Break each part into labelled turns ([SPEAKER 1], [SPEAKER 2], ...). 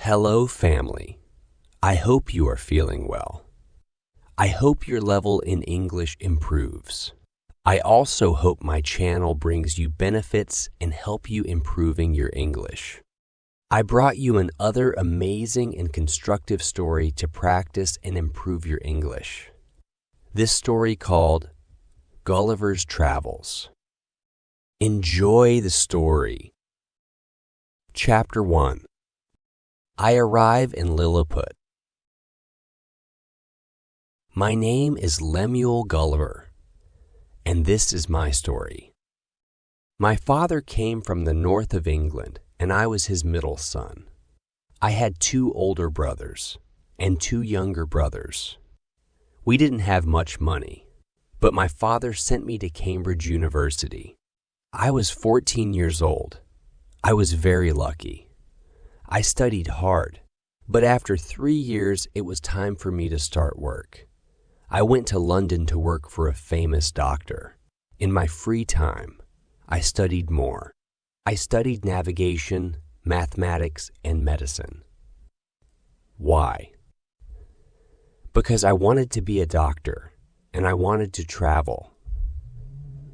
[SPEAKER 1] Hello, family. I hope you are feeling well. I hope your level in English improves. I also hope my channel brings you benefits and help you improving your English. I brought you another amazing and constructive story to practice and improve your English. This story called Gulliver's Travels. Enjoy the story. Chapter 1. I arrive in Lilliput. My name is Lemuel Gulliver, and this is my story. My father came from the north of England, and I was his middle son. I had 2 older brothers and 2 younger brothers. We didn't have much money, but my father sent me to Cambridge University. I was 14 years old. I was very lucky. I studied hard, but after 3 years, it was time for me to start work. I went to London to work for a famous doctor. In my free time, I studied more. I studied navigation, mathematics, and medicine. Why? Because I wanted to be a doctor, and I wanted to travel.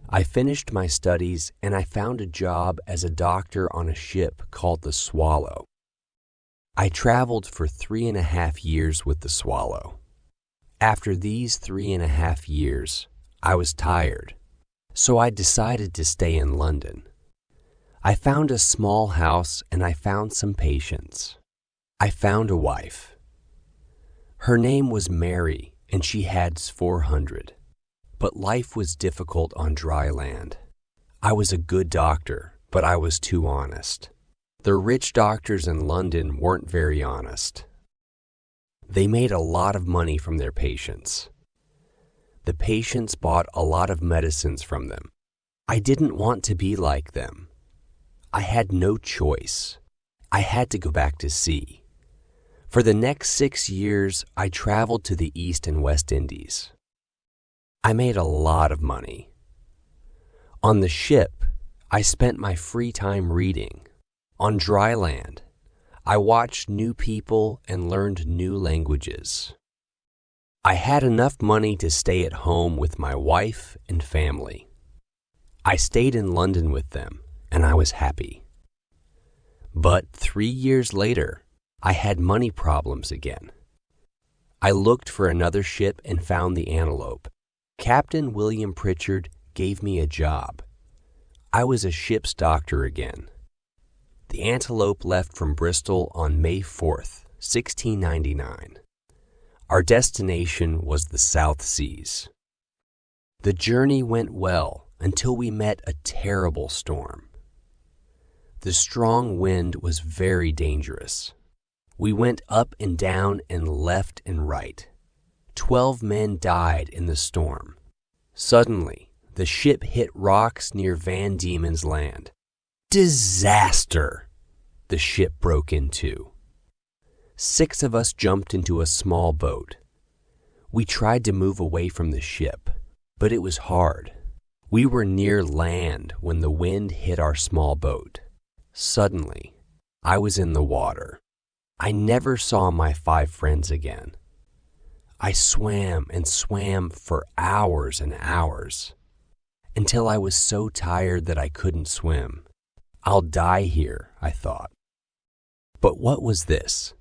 [SPEAKER 1] I finished my studies, and I found a job as a doctor on a ship called the Swallow. I traveled for 3.5 years with the Swallow. After these 3.5 years, I was tired, so I decided to stay in London. I found a small house and I found some patients. I found a wife. Her name was Mary and she had 400. But life was difficult on dry land. I was a good doctor, but I was too honest. The rich doctors in London weren't very honest. They made a lot of money from their patients. The patients bought a lot of medicines from them. I didn't want to be like them. I had no choice. I had to go back to sea. For the next 6 years, I traveled to the East and West Indies. I made a lot of money. On the ship, I spent my free time reading. On dry land, I watched new people and learned new languages. I had enough money to stay at home with my wife and family. I stayed in London with them, and I was happy. But 3 years later, I had money problems again. I looked for another ship and found the Antelope. Captain William Pritchard gave me a job. I was a ship's doctor again. The Antelope left from Bristol on May 4th, 1699. Our destination was the South Seas. The journey went well until we met a terrible storm. The strong wind was very dangerous. We went up and down and left and right. 12 men died in the storm. Suddenly, the ship hit rocks near Van Diemen's Land. Disaster! The ship broke in two. 6 of us jumped into a small boat. We tried to move away from the ship, but it was hard. We were near land when the wind hit our small boat. Suddenly, I was in the water. I never saw my 5 friends again. I swam and swam for hours and hours, until I was so tired that I couldn't swim. I'll die here, I thought. But what was this?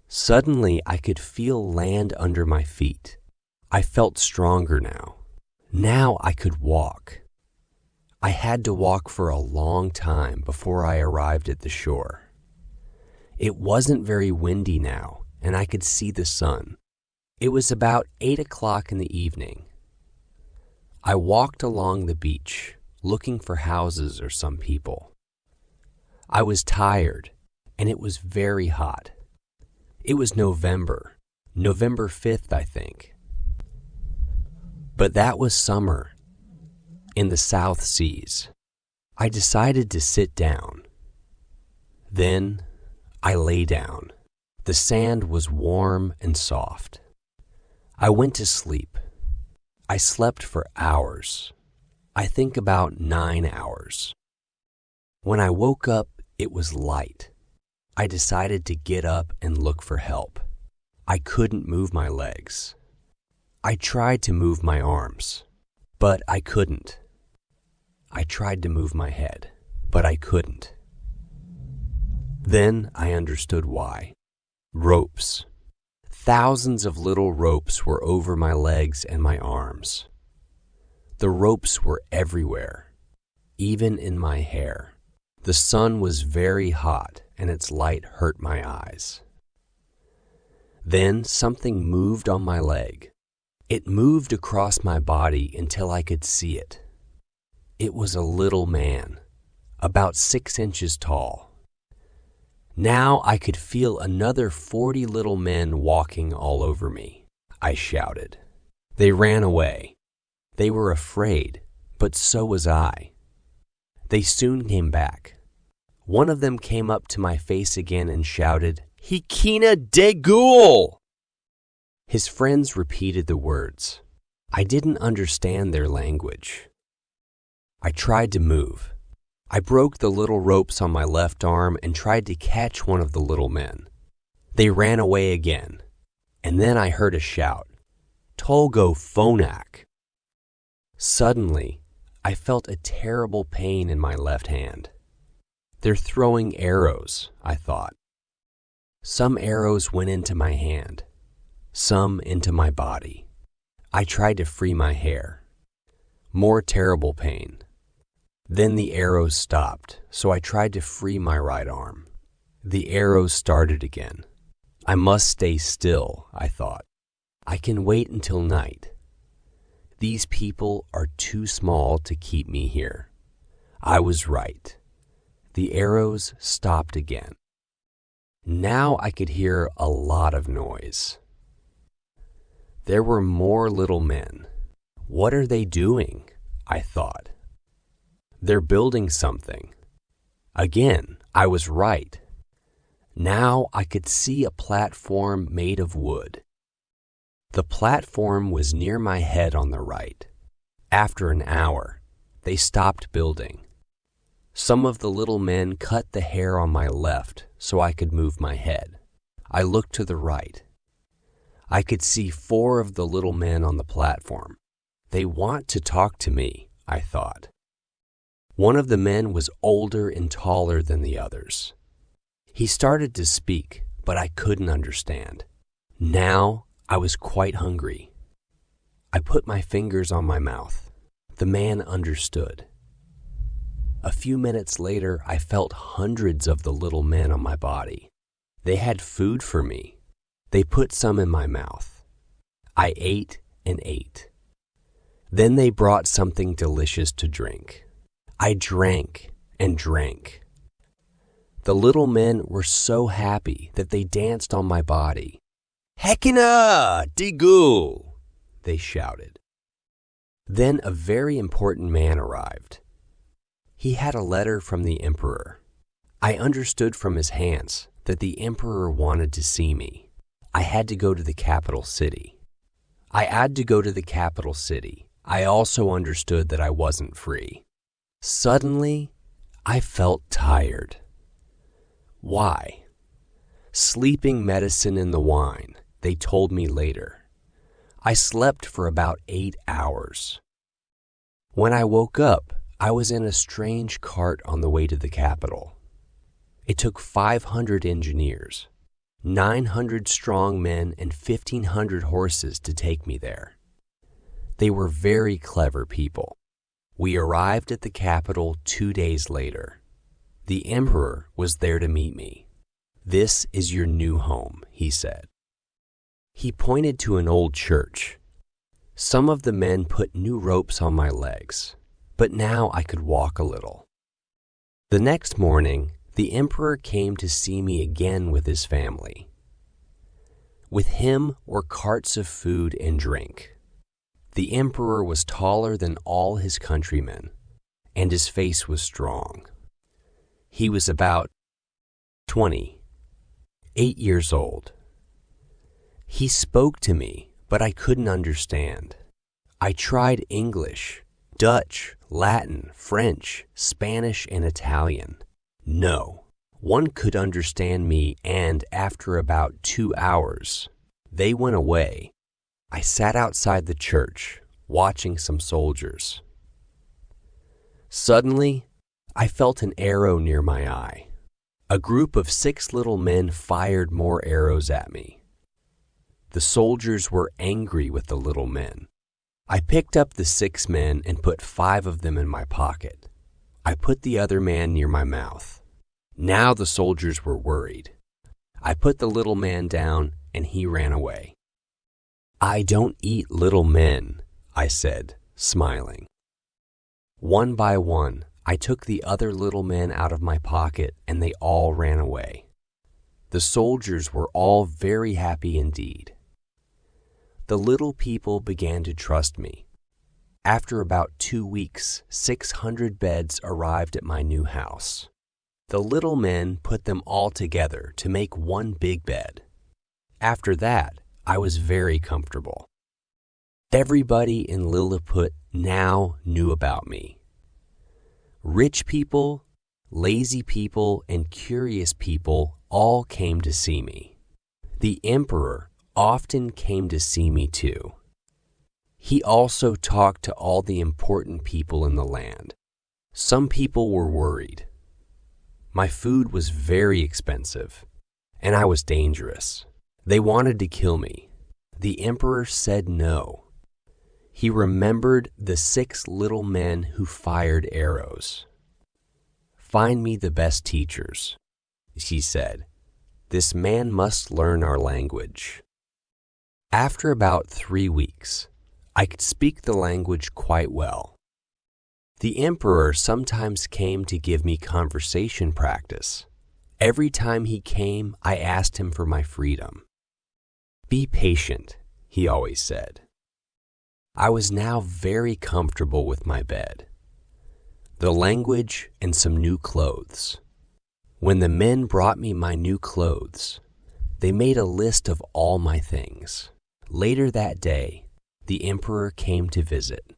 [SPEAKER 1] Suddenly, I could feel land under my feet. I felt stronger now. Now I could walk. I had to walk for a long time before I arrived at the shore. It wasn't very windy now, and I could see the sun. It was about 8 o'clock in the evening. I walked along the beach, looking for houses or some people. I was tired, and it was very hot. It was November 5th, I think. But that was summer in the South Seas. I decided to sit down. Then I lay down. The sand was warm and soft. I went to sleep. I slept for hours. I think about 9 hours. When I woke up, it was light. I decided to get up and look for help. I couldn't move my legs. I tried to move my arms, but I couldn't. I tried to move my head, but I couldn't. Then I understood why. Ropes. Thousands of little ropes were over my legs and my arms. The ropes were everywhere, even in my hair. The sun was very hot and its light hurt my eyes. Then something moved on my leg. It moved across my body until I could see it. It was a little man, about 6 inches tall. Now I could feel another 40 little men walking all over me. I shouted. They ran away. They were afraid, but so was I. They soon came back. One of them came up to my face again and shouted, "Hikina de ghoul!" His friends repeated the words. I didn't understand their language. I tried to move. I broke the little ropes on my left arm and tried to catch one of the little men. They ran away again, and then I heard a shout, "Tolgo Phonak!" Suddenly, I felt a terrible pain in my left hand. They're throwing arrows, I thought. Some arrows went into my hand, some into my body. I tried to free my hair. More terrible pain. Then the arrows stopped, so I tried to free my right arm. The arrows started again. I must stay still, I thought. I can wait until night. These people are too small to keep me here. I was right. The arrows stopped again. Now I could hear a lot of noise. There were more little men. What are they doing? I thought. They're building something. Again, I was right. Now I could see a platform made of wood. The platform was near my head on the right. After an hour, they stopped building. Some of the little men cut the hair on my left so I could move my head. I looked to the right. I could see 4 of the little men on the platform. They want to talk to me, I thought. One of the men was older and taller than the others. He started to speak, but I couldn't understand. Now I was quite hungry. I put my fingers on my mouth. The man understood. A few minutes later, I felt hundreds of the little men on my body. They had food for me. They put some in my mouth. I ate and ate. Then they brought something delicious to drink. I drank and drank. The little men were so happy that they danced on my body. "Hekina de ghoul!" they shouted. Then a very important man arrived. He had a letter from the emperor. I understood from his hands that the emperor wanted to see me. I had to go to the capital city. I also understood that I wasn't free. Suddenly, I felt tired. Why? Sleeping medicine in the wine, they told me later. I slept for about 8 hours. When I woke up, I was in a strange cart on the way to the capital. It took 500 engineers, 900 strong men, and 1,500 horses to take me there. They were very clever people. We arrived at the capital 2 days later. The emperor was there to meet me. "This is your new home," he said. He pointed to an old church. Some of the men put new ropes on my legs, but now I could walk a little. The next morning, the emperor came to see me again with his family. With him were carts of food and drink. The emperor was taller than all his countrymen, and his face was strong. He was about 28 years old. He spoke to me, but I couldn't understand. I tried English, Dutch, Latin, French, Spanish, and Italian. No, One could understand me, and after about 2 hours, they went away. I sat outside the church, watching some soldiers. Suddenly, I felt an arrow near my eye. A group of 6 little men fired more arrows at me. The soldiers were angry with the little men. I picked up the 6 men and put 5 of them in my pocket. I put the other man near my mouth. Now the soldiers were worried. I put the little man down and he ran away. "I don't eat little men," I said, smiling. One by one, I took the other little men out of my pocket and they all ran away. The soldiers were all very happy indeed. The little people began to trust me. After about 2 weeks, 600 beds arrived at my new house. The little men put them all together to make one big bed. After that, I was very comfortable. Everybody in Lilliput now knew about me. Rich people, lazy people, and curious people all came to see me. The emperor often came to see me too. He also talked to all the important people in the land. Some people were worried. My food was very expensive, and I was dangerous. They wanted to kill me. The emperor said no. He remembered the 6 little men who fired arrows. "Find me the best teachers," he said. "This man must learn our language." After about 3 weeks, I could speak the language quite well. The emperor sometimes came to give me conversation practice. Every time he came, I asked him for my freedom. "Be patient," he always said. I was now very comfortable with my bed, the language, and some new clothes. When the men brought me my new clothes, they made a list of all my things. Later that day, the emperor came to visit.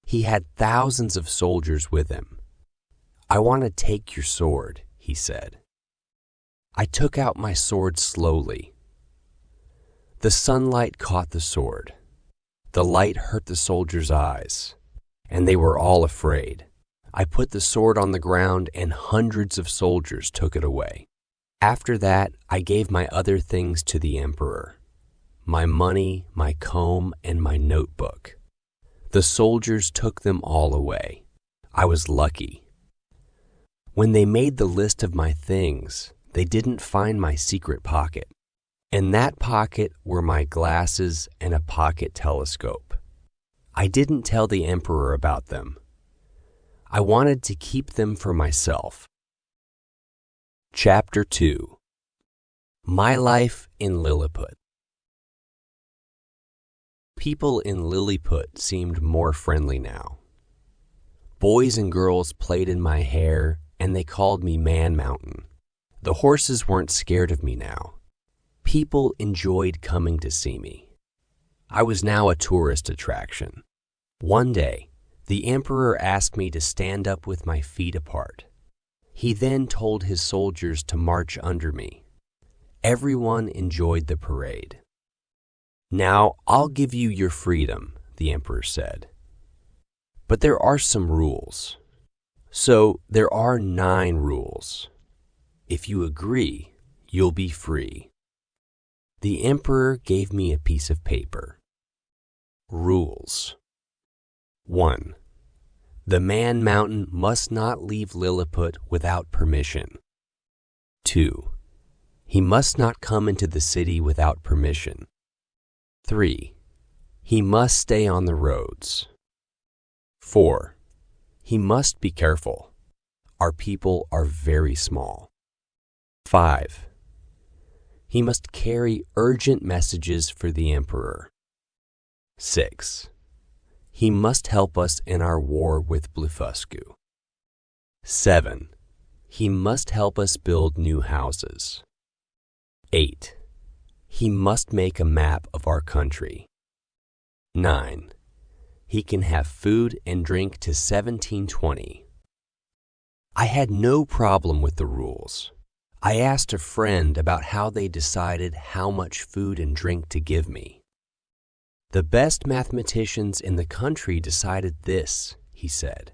[SPEAKER 1] He had thousands of soldiers with him. "I want to take your sword," he said. I took out my sword slowly. The sunlight caught the sword. The light hurt the soldiers' eyes, and they were all afraid. I put the sword on the ground and hundreds of soldiers took it away. After that, I gave my other things to the emperor: my money, my comb, and my notebook. The soldiers took them all away. I was lucky. When they made the list of my things, they didn't find my secret pocket. In that pocket were my glasses and a pocket telescope. I didn't tell the emperor about them. I wanted to keep them for myself. Chapter 2. My Life in Lilliput. People in Lilliput seemed more friendly now. Boys and girls played in my hair, and they called me Man Mountain. The horses weren't scared of me now. People enjoyed coming to see me. I was now a tourist attraction. One day, the emperor asked me to stand up with my feet apart. He then told his soldiers to march under me. Everyone enjoyed the parade. "Now I'll give you your freedom," the emperor said. "But there are some rules." So there are 9 rules. If you agree, you'll be free. The emperor gave me a piece of paper. Rules. 1. The Man Mountain must not leave Lilliput without permission. 2. He must not come into the city without permission. 3. He must stay on the roads. 4. He must be careful. Our people are very small. 5. He must carry urgent messages for the emperor. 6. He must help us in our war with Blefuscu. 7. He must help us build new houses. 8. He must make a map of our country. 9. He can have food and drink to 1720. I had no problem with the rules. I asked a friend about how they decided how much food and drink to give me. The best mathematicians in the country decided this, he said.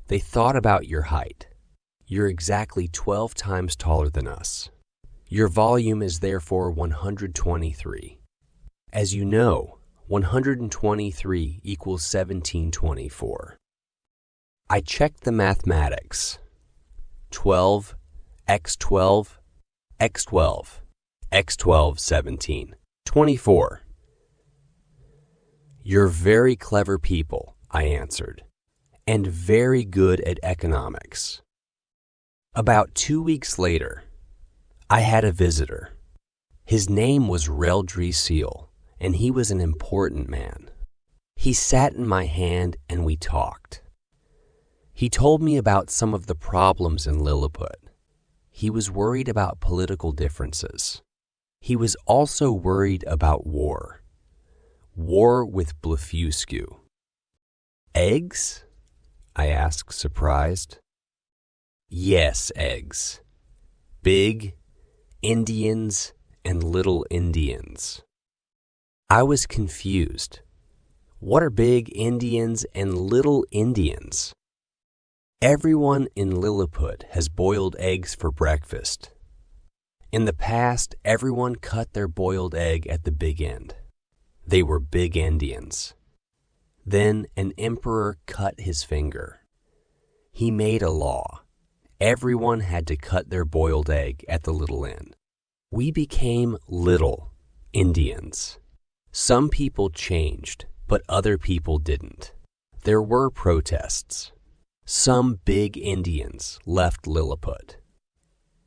[SPEAKER 1] They thought about your height. You're exactly 12 times taller than us. Your volume is therefore 123. As you know, 123 equals 1724. I checked the mathematics. 12, x 12, x 12, x 12, 17, 24. You're very clever people, I answered, and very good at economics. About 2 weeks later, I had a visitor. His name was Reldry Seal, and he was an important man. He sat in my hand and we talked. He told me about some of the problems in Lilliput. He was worried about political differences. He was also worried about war. War with Blefuscu. Eggs? I asked, surprised. Yes, eggs. Big Indians and little Indians. I was confused. What are big Indians and little Indians? Everyone in Lilliput has boiled eggs for breakfast. In the past, everyone cut their boiled egg at the big end. They were big Indians. Then an emperor cut his finger. He made a law. Everyone had to cut their boiled egg at the little end. We became little Indians. Some people changed, but other people didn't. There were protests. Some big Indians left Lilliput.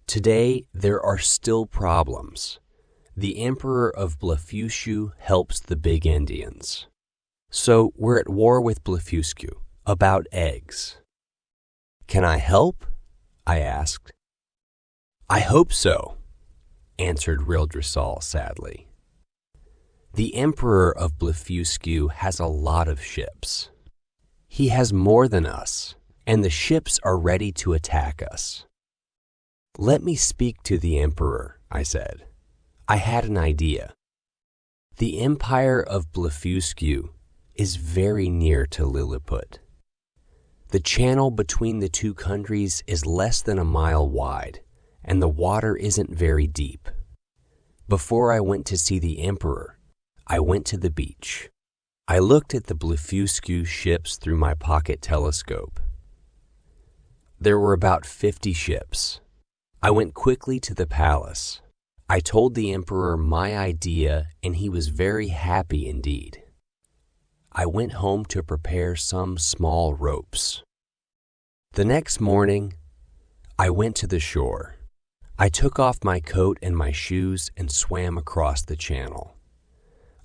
[SPEAKER 1] Today, there are still problems. The Emperor of Blefuscu helps the big Indians. So we're at war with Blefuscu about eggs. Can I help? I asked. I hope so, answered Reldry sadly. The Emperor of Blefuscu has a lot of ships. He has more than us, and the ships are ready to attack us. Let me speak to the Emperor, I said. I had an idea. The Empire of Blefuscu is very near to Lilliput. The channel between the two countries is less than a mile wide, and the water isn't very deep. Before I went to see the Emperor, I went to the beach. I looked at the Blefuscu ships through my pocket telescope. There were about 50 ships. I went quickly to the palace. I told the Emperor my idea, and he was very happy indeed. I went home to prepare some small ropes. The next morning, I went to the shore. I took off my coat and my shoes and swam across the channel.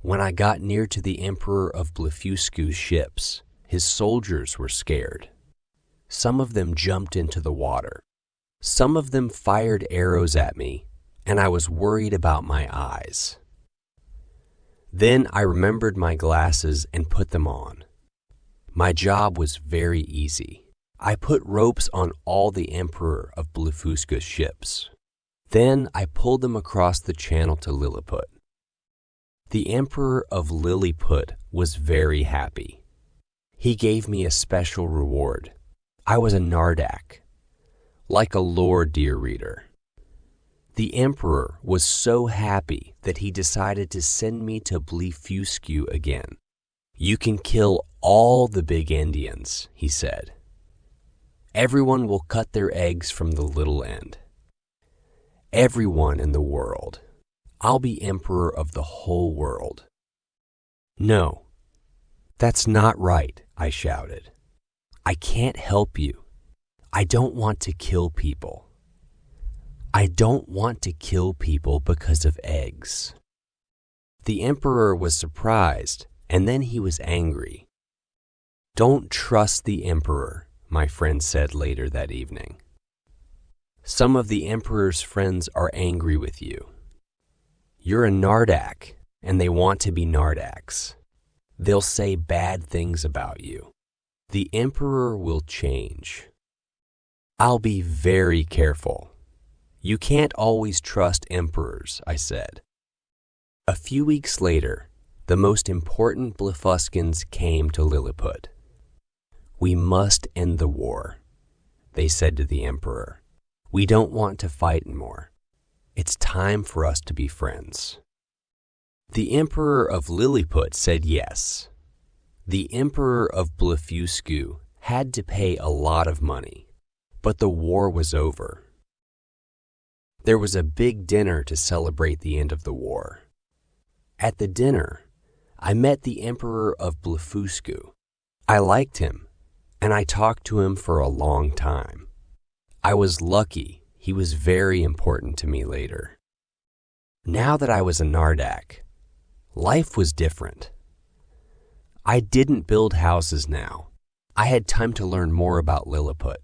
[SPEAKER 1] When I got near to the Emperor of Blefuscu's ships, his soldiers were scared. Some of them jumped into the water. Some of them fired arrows at me, and I was worried about my eyes. Then I remembered my glasses and put them on. My job was very easy. I put ropes on all the Emperor of Blefuscu's ships. Then I pulled them across the channel to Lilliput. The Emperor of Lilliput was very happy. He gave me a special reward. I was a Nardak. Like a lord, dear reader. The Emperor was so happy that he decided to send me to Blefuscu again. You can kill all the big Indians, he said. Everyone will cut their eggs from the little end. Everyone in the world. I'll be Emperor of the whole world. No, that's not right, I shouted. I can't help you. I don't want to kill people. I don't want to kill people because of eggs. The Emperor was surprised, and then he was angry. Don't trust the Emperor, my friend said later that evening. Some of the Emperor's friends are angry with you. You're a Nardak, and they want to be Nardaks. They'll say bad things about you. The Emperor will change. I'll be very careful. You can't always trust emperors, I said. A few weeks later, the most important Blefuscans came to Lilliput. We must end the war, they said to the emperor. We don't want to fight anymore. It's time for us to be friends. The emperor of Lilliput said yes. The emperor of Blefuscu had to pay a lot of money, but the war was over. There was a big dinner to celebrate the end of the war. At the dinner, I met the emperor of Blefuscu. I liked him, and I talked to him for a long time. I was lucky he was very important to me later. Now that I was a Nardak, life was different. I didn't build houses now. I had time to learn more about Lilliput.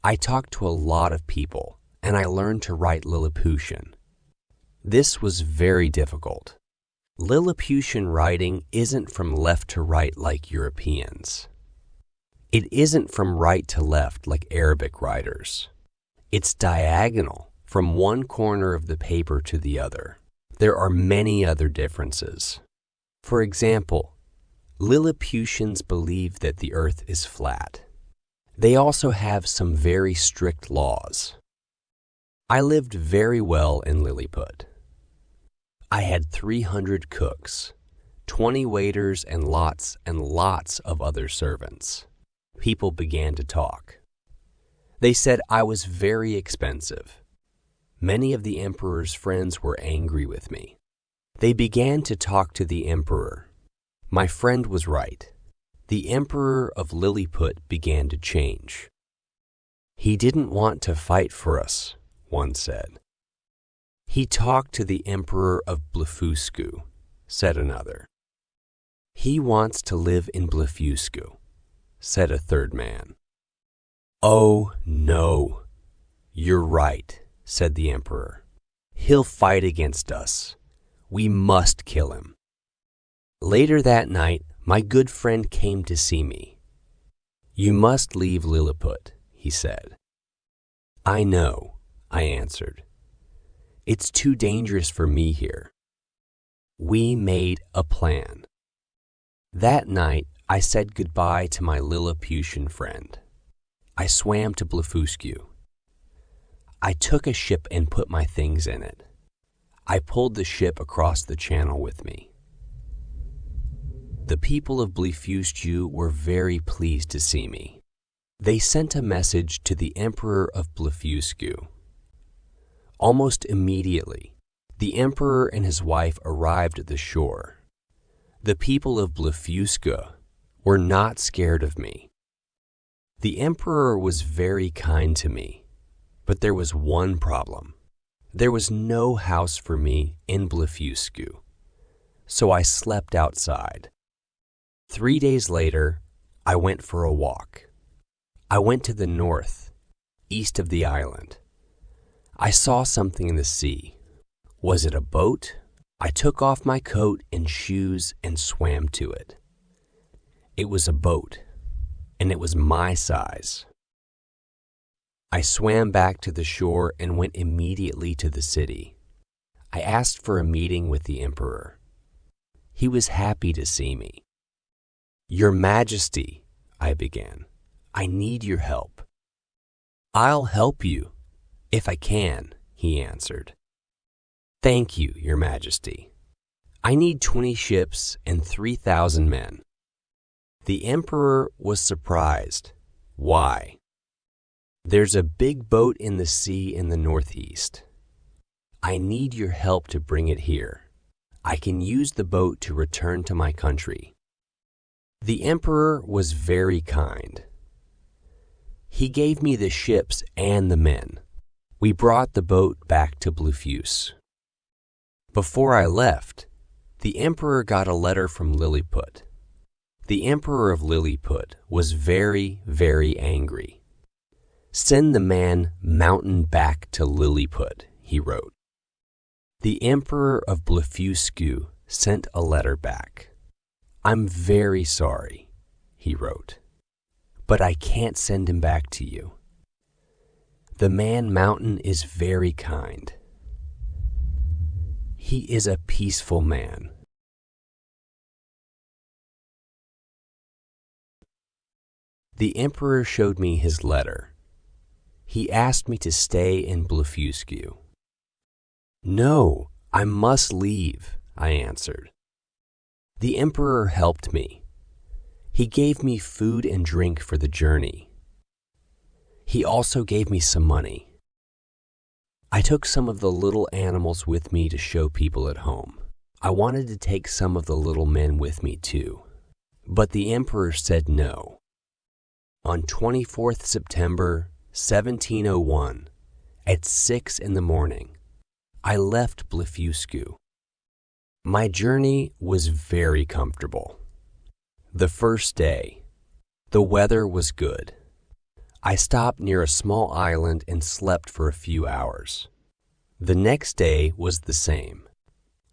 [SPEAKER 1] I talked to a lot of people, and I learned to write Lilliputian. This was very difficult. Lilliputian writing isn't from left to right like Europeans. It isn't from right to left like Arabic writers. It's diagonal from one corner of the paper to the other. There are many other differences. For example, Lilliputians believe that the earth is flat. They also have some very strict laws. I lived very well in Lilliput. I had 300 cooks, 20 waiters, and lots of other servants. People began to talk. They said I was very expensive. Many of the emperor's friends were angry with me. They began to talk to the emperor. My friend was right. The emperor of Lilliput began to change. He didn't want to fight for us, one said. He talked to the emperor of Blefuscu, said another. He wants to live in Blefuscu, said a third man. Oh, no. You're right, said the emperor. He'll fight against us. We must kill him. Later that night, my good friend came to see me. You must leave Lilliput, he said. I know, I answered. It's too dangerous for me here. We made a plan. That night, I said goodbye to my Lilliputian friend. I swam to Blefuscu. I took a ship and put my things in it. I pulled the ship across the channel with me. The people of Blefuscu were very pleased to see me. They sent a message to the emperor of Blefuscu. Almost immediately, the emperor and his wife arrived at the shore. The people of Blefuscu were not scared of me. The emperor was very kind to me, but there was one problem. There was no house for me in Blefuscu, so I slept outside. 3 days later, I went for a walk. I went to the north, east of the island. I saw something in the sea. Was it a boat? I took off my coat and shoes and swam to it. It was a boat, and it was my size. I swam back to the shore and went immediately to the city. I asked for a meeting with the emperor. He was happy to see me. Your Majesty, I began, I need your help. I'll help you, if I can, he answered. Thank you, Your Majesty. I need 20 ships and 3,000 men. The emperor was surprised. Why? There's a big boat in the sea in the northeast. I need your help to bring it here. I can use the boat to return to my country. The emperor was very kind. He gave me the ships and the men. We brought the boat back to Blefuscu. Before I left, the emperor got a letter from Lilliput. The emperor of Lilliput was very, very angry. Send the man mountain back to Lilliput, he wrote. The emperor of Blefuscu sent a letter back. I'm very sorry, he wrote, but I can't send him back to you. The man mountain is very kind. He is a peaceful man. The emperor showed me his letter. He asked me to stay in Blefuscu. No, I must leave, I answered. The emperor helped me. He gave me food and drink for the journey. He also gave me some money. I took some of the little animals with me to show people at home. I wanted to take some of the little men with me too, but the emperor said no. On 24th September 1701, at 6 in the morning, I left Blefuscu. My journey was very comfortable. The first day, the weather was good. I stopped near a small island and slept for a few hours. The next day was the same.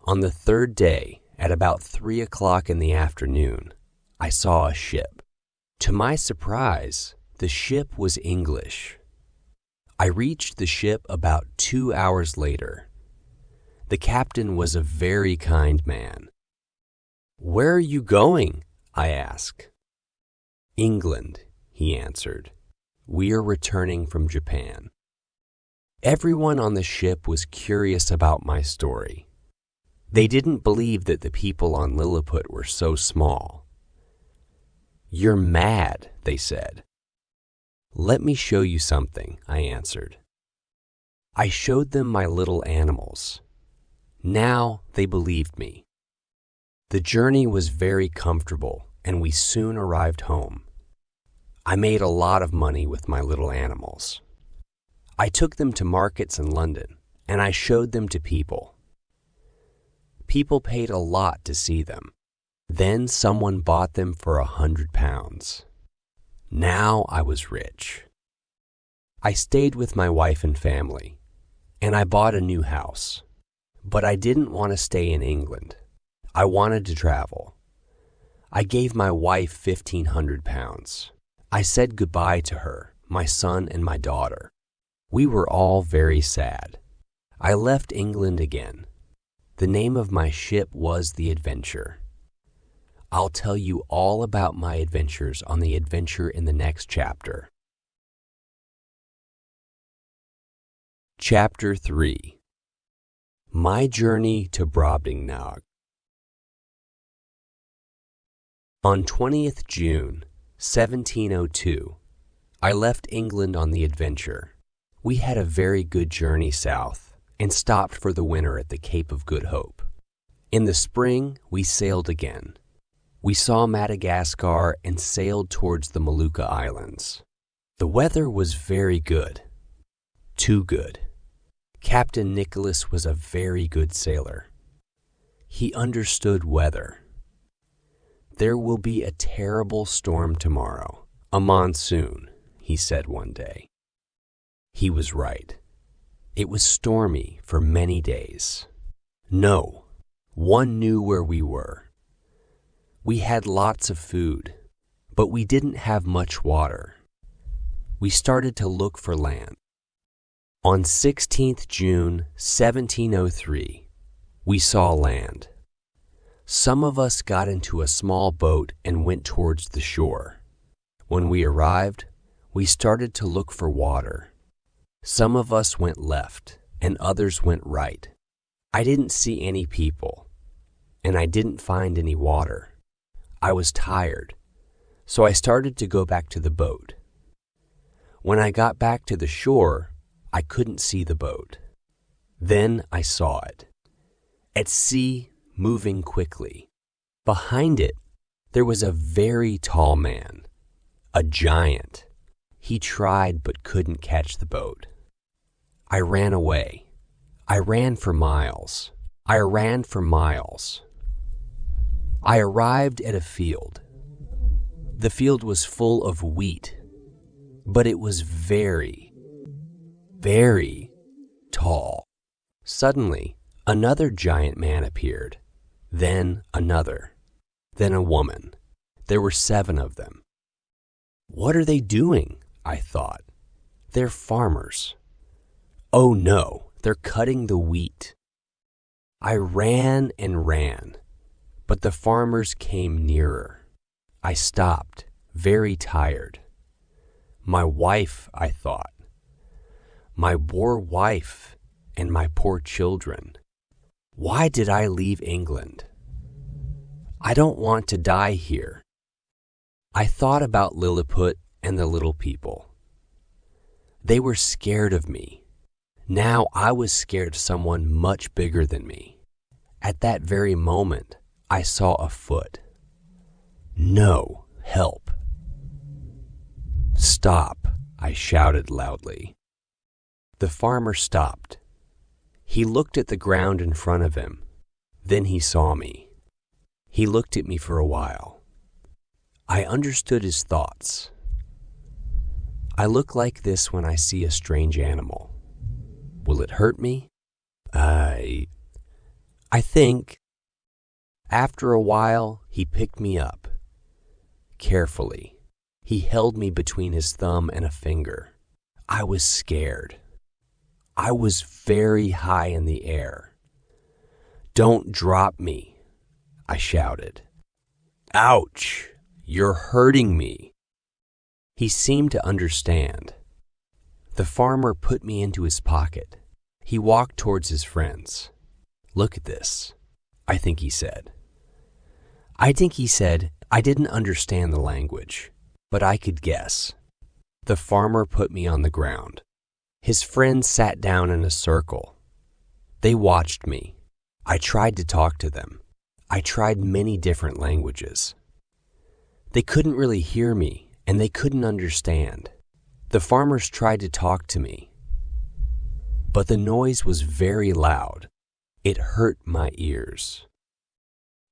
[SPEAKER 1] On the third day, at about 3 o'clock in the afternoon, I saw a ship. To my surprise, the ship was English. I reached the ship about 2 hours later. The captain was a very kind man. "Where are you going?" I asked. "England," he answered. "We are returning from Japan." Everyone on the ship was curious about my story. They didn't believe that the people on Lilliput were so small. "You're mad," they said. "Let me show you something," I answered. I showed them my little animals. Now they believed me. The journey was very comfortable, and we soon arrived home. I made a lot of money with my little animals. I took them to markets in London, and I showed them to people. People paid a lot to see them. Then someone bought them for £100. Now I was rich. I stayed with my wife and family, and I bought a new house. But I didn't want to stay in England. I wanted to travel. I gave my wife £1,500. I said goodbye to her, my son, and my daughter. We were all very sad. I left England again. The name of my ship was the Adventure. I'll tell you all about my adventures on the adventure in the next chapter. Chapter 3. My Journey to Brobdingnag. On 20th June, 1702, I left England on the Adventure. We had a very good journey south and stopped for the winter at the Cape of Good Hope. In the spring, we sailed again. We saw Madagascar and sailed towards the Molucca Islands. The weather was very good. Too good. Captain Nicholas was a very good sailor. He understood weather. "There will be a terrible storm tomorrow, a monsoon," he said one day. He was right. It was stormy for many days. No one knew where we were. We had lots of food, but we didn't have much water. We started to look for land. On 16th June 1703, we saw land. Some of us got into a small boat and went towards the shore. When we arrived, we started to look for water. Some of us went left and others went right. I didn't see any people, and I didn't find any water. I was tired, so I started to go back to the boat. When I got back to the shore, I couldn't see the boat. Then I saw it. At sea, moving quickly. Behind it, there was a very tall man, a giant. He tried but couldn't catch the boat. I ran away. I ran for miles. I ran for miles. I arrived at a field. The field was full of wheat, but it was very tall. Suddenly, another giant man appeared, then another, then a woman. There were 7 of them. What are they doing? I thought. They're farmers. Oh no, they're cutting the wheat. I ran and ran, but the farmers came nearer. I stopped, very tired. My wife, I thought. My poor wife and my poor children. Why did I leave England? I don't want to die here. I thought about Lilliput and the little people. They were scared of me. Now I was scared of someone much bigger than me. At that very moment, I saw a foot. No, help. Stop, I shouted loudly. The farmer stopped. He looked at the ground in front of him. Then he saw me. He looked at me for a while. I understood his thoughts. I look like this when I see a strange animal. Will it hurt me? I think. After a while, he picked me up. Carefully, he held me between his thumb and a finger. I was scared. I was very high in the air. Don't drop me, I shouted. Ouch, you're hurting me. He seemed to understand. The farmer put me into his pocket. He walked towards his friends. Look at this, I think he said. I didn't understand the language, but I could guess. The farmer put me on the ground. His friends sat down in a circle. They watched me. I tried to talk to them. I tried many different languages. They couldn't really hear me, and they couldn't understand. The farmers tried to talk to me, but the noise was very loud. It hurt my ears.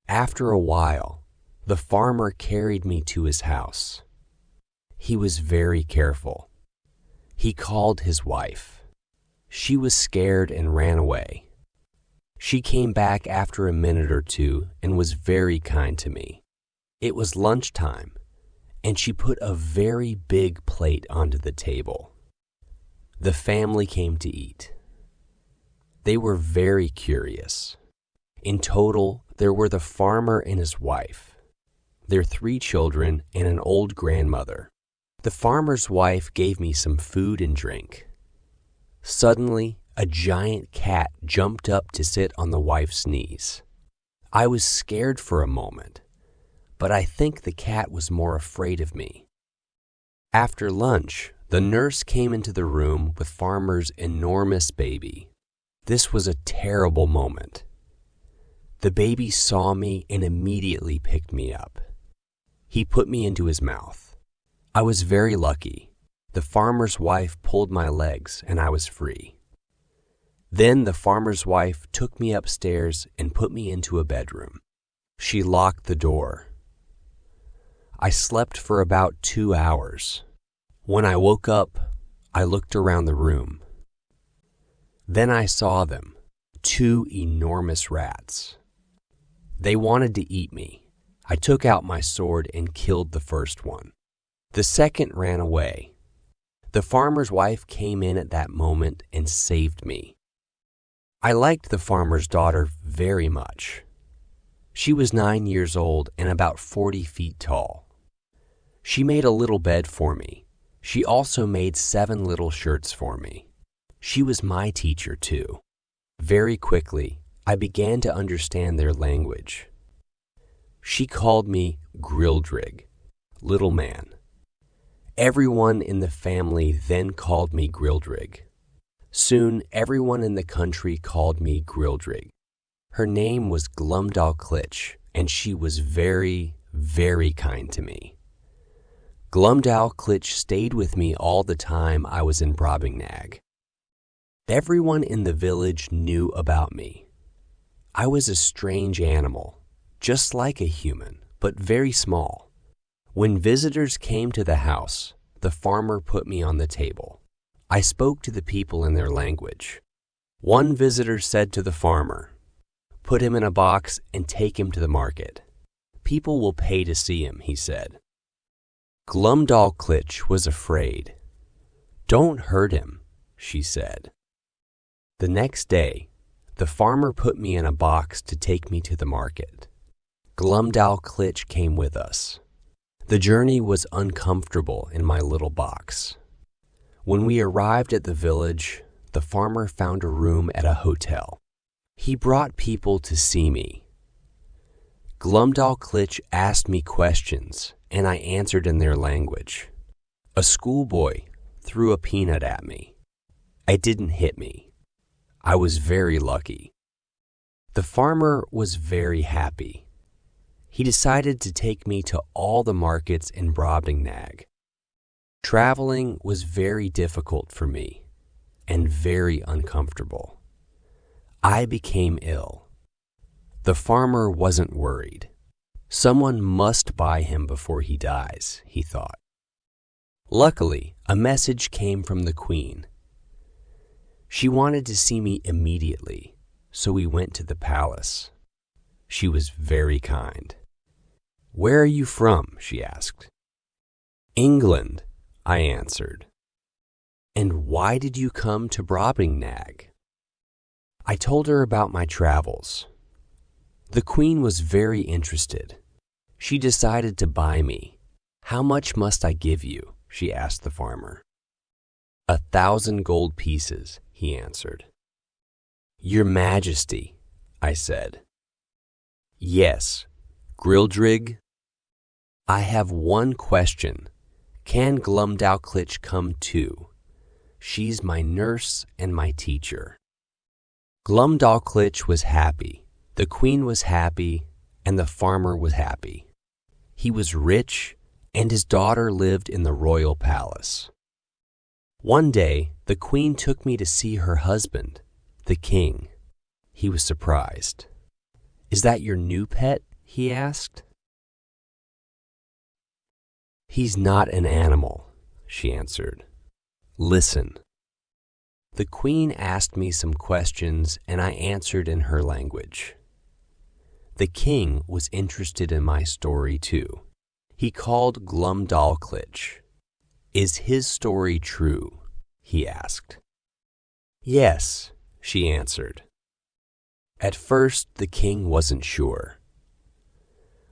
[SPEAKER 1] After a while, the farmer carried me to his house. He was very careful. He called his wife. She was scared and ran away. She came back after a minute or two and was very kind to me. It was lunchtime, and she put a very big plate onto the table. The family came to eat. They were very curious. In total, there were the farmer and his wife, their 3 children, and an old grandmother. The farmer's wife gave me some food and drink. Suddenly, a giant cat jumped up to sit on the wife's knees. I was scared for a moment, but I think the cat was more afraid of me. After lunch, the nurse came into the room with farmer's enormous baby. This was a terrible moment. The baby saw me and immediately picked me up. He put me into his mouth. I was very lucky. The farmer's wife pulled my legs and I was free. Then the farmer's wife took me upstairs and put me into a bedroom. She locked the door. I slept for about 2 hours. When I woke up, I looked around the room. Then I saw them, 2 enormous rats. They wanted to eat me. I took out my sword and killed the first one. The second ran away. The farmer's wife came in at that moment and saved me. I liked the farmer's daughter very much. She was 9 years old and about 40 feet tall. She made a little bed for me. She also made 7 little shirts for me. She was my teacher too. Very quickly, I began to understand their language. She called me Grildrig, little man. Everyone in the family then called me Grildrig. Soon, everyone in the country called me Grildrig. Her name was Glumdalclitch, and she was very, very kind to me. Glumdalclitch stayed with me all the time I was in Brobdingnag. Everyone in the village knew about me. I was a strange animal, just like a human, but very small. When visitors came to the house, the farmer put me on the table. I spoke to the people in their language. One visitor said to the farmer, "Put him in a box and take him to the market. People will pay to see him," he said. Glumdalclitch was afraid. "Don't hurt him," she said. The next day, the farmer put me in a box to take me to the market. Glumdalclitch came with us. The journey was uncomfortable in my little box. When we arrived at the village, the farmer found a room at a hotel. He brought people to see me. Glumdalclitch asked me questions, and I answered in their language. A schoolboy threw a peanut at me. It didn't hit me. I was very lucky. The farmer was very happy. He decided to take me to all the markets in Brobdingnag. Traveling was very difficult for me and very uncomfortable. I became ill. The farmer wasn't worried. Someone must buy him before he dies, he thought. Luckily, a message came from the queen. She wanted to see me immediately, so we went to the palace. She was very kind. "Where are you from?" she asked. "England," I answered. "And why did you come to Brobdingnag?" I told her about my travels. The queen was very interested. She decided to buy me. "How much must I give you?" she asked the farmer. 1,000 gold pieces, he answered. "Your Majesty," I said. "Yes, Grildrig. I have one question. Can Glumdalclitch come too? She's my nurse and my teacher." Glumdalclitch was happy, the queen was happy, and the farmer was happy. He was rich, and his daughter lived in the royal palace. One day, the queen took me to see her husband, the king. He was surprised. "Is that your new pet?" he asked. "He's not an animal," she answered. "Listen." The queen asked me some questions, and I answered in her language. The king was interested in my story too. He called Glumdalclitch. "Is his story true?" he asked. "Yes," she answered. At first, the king wasn't sure.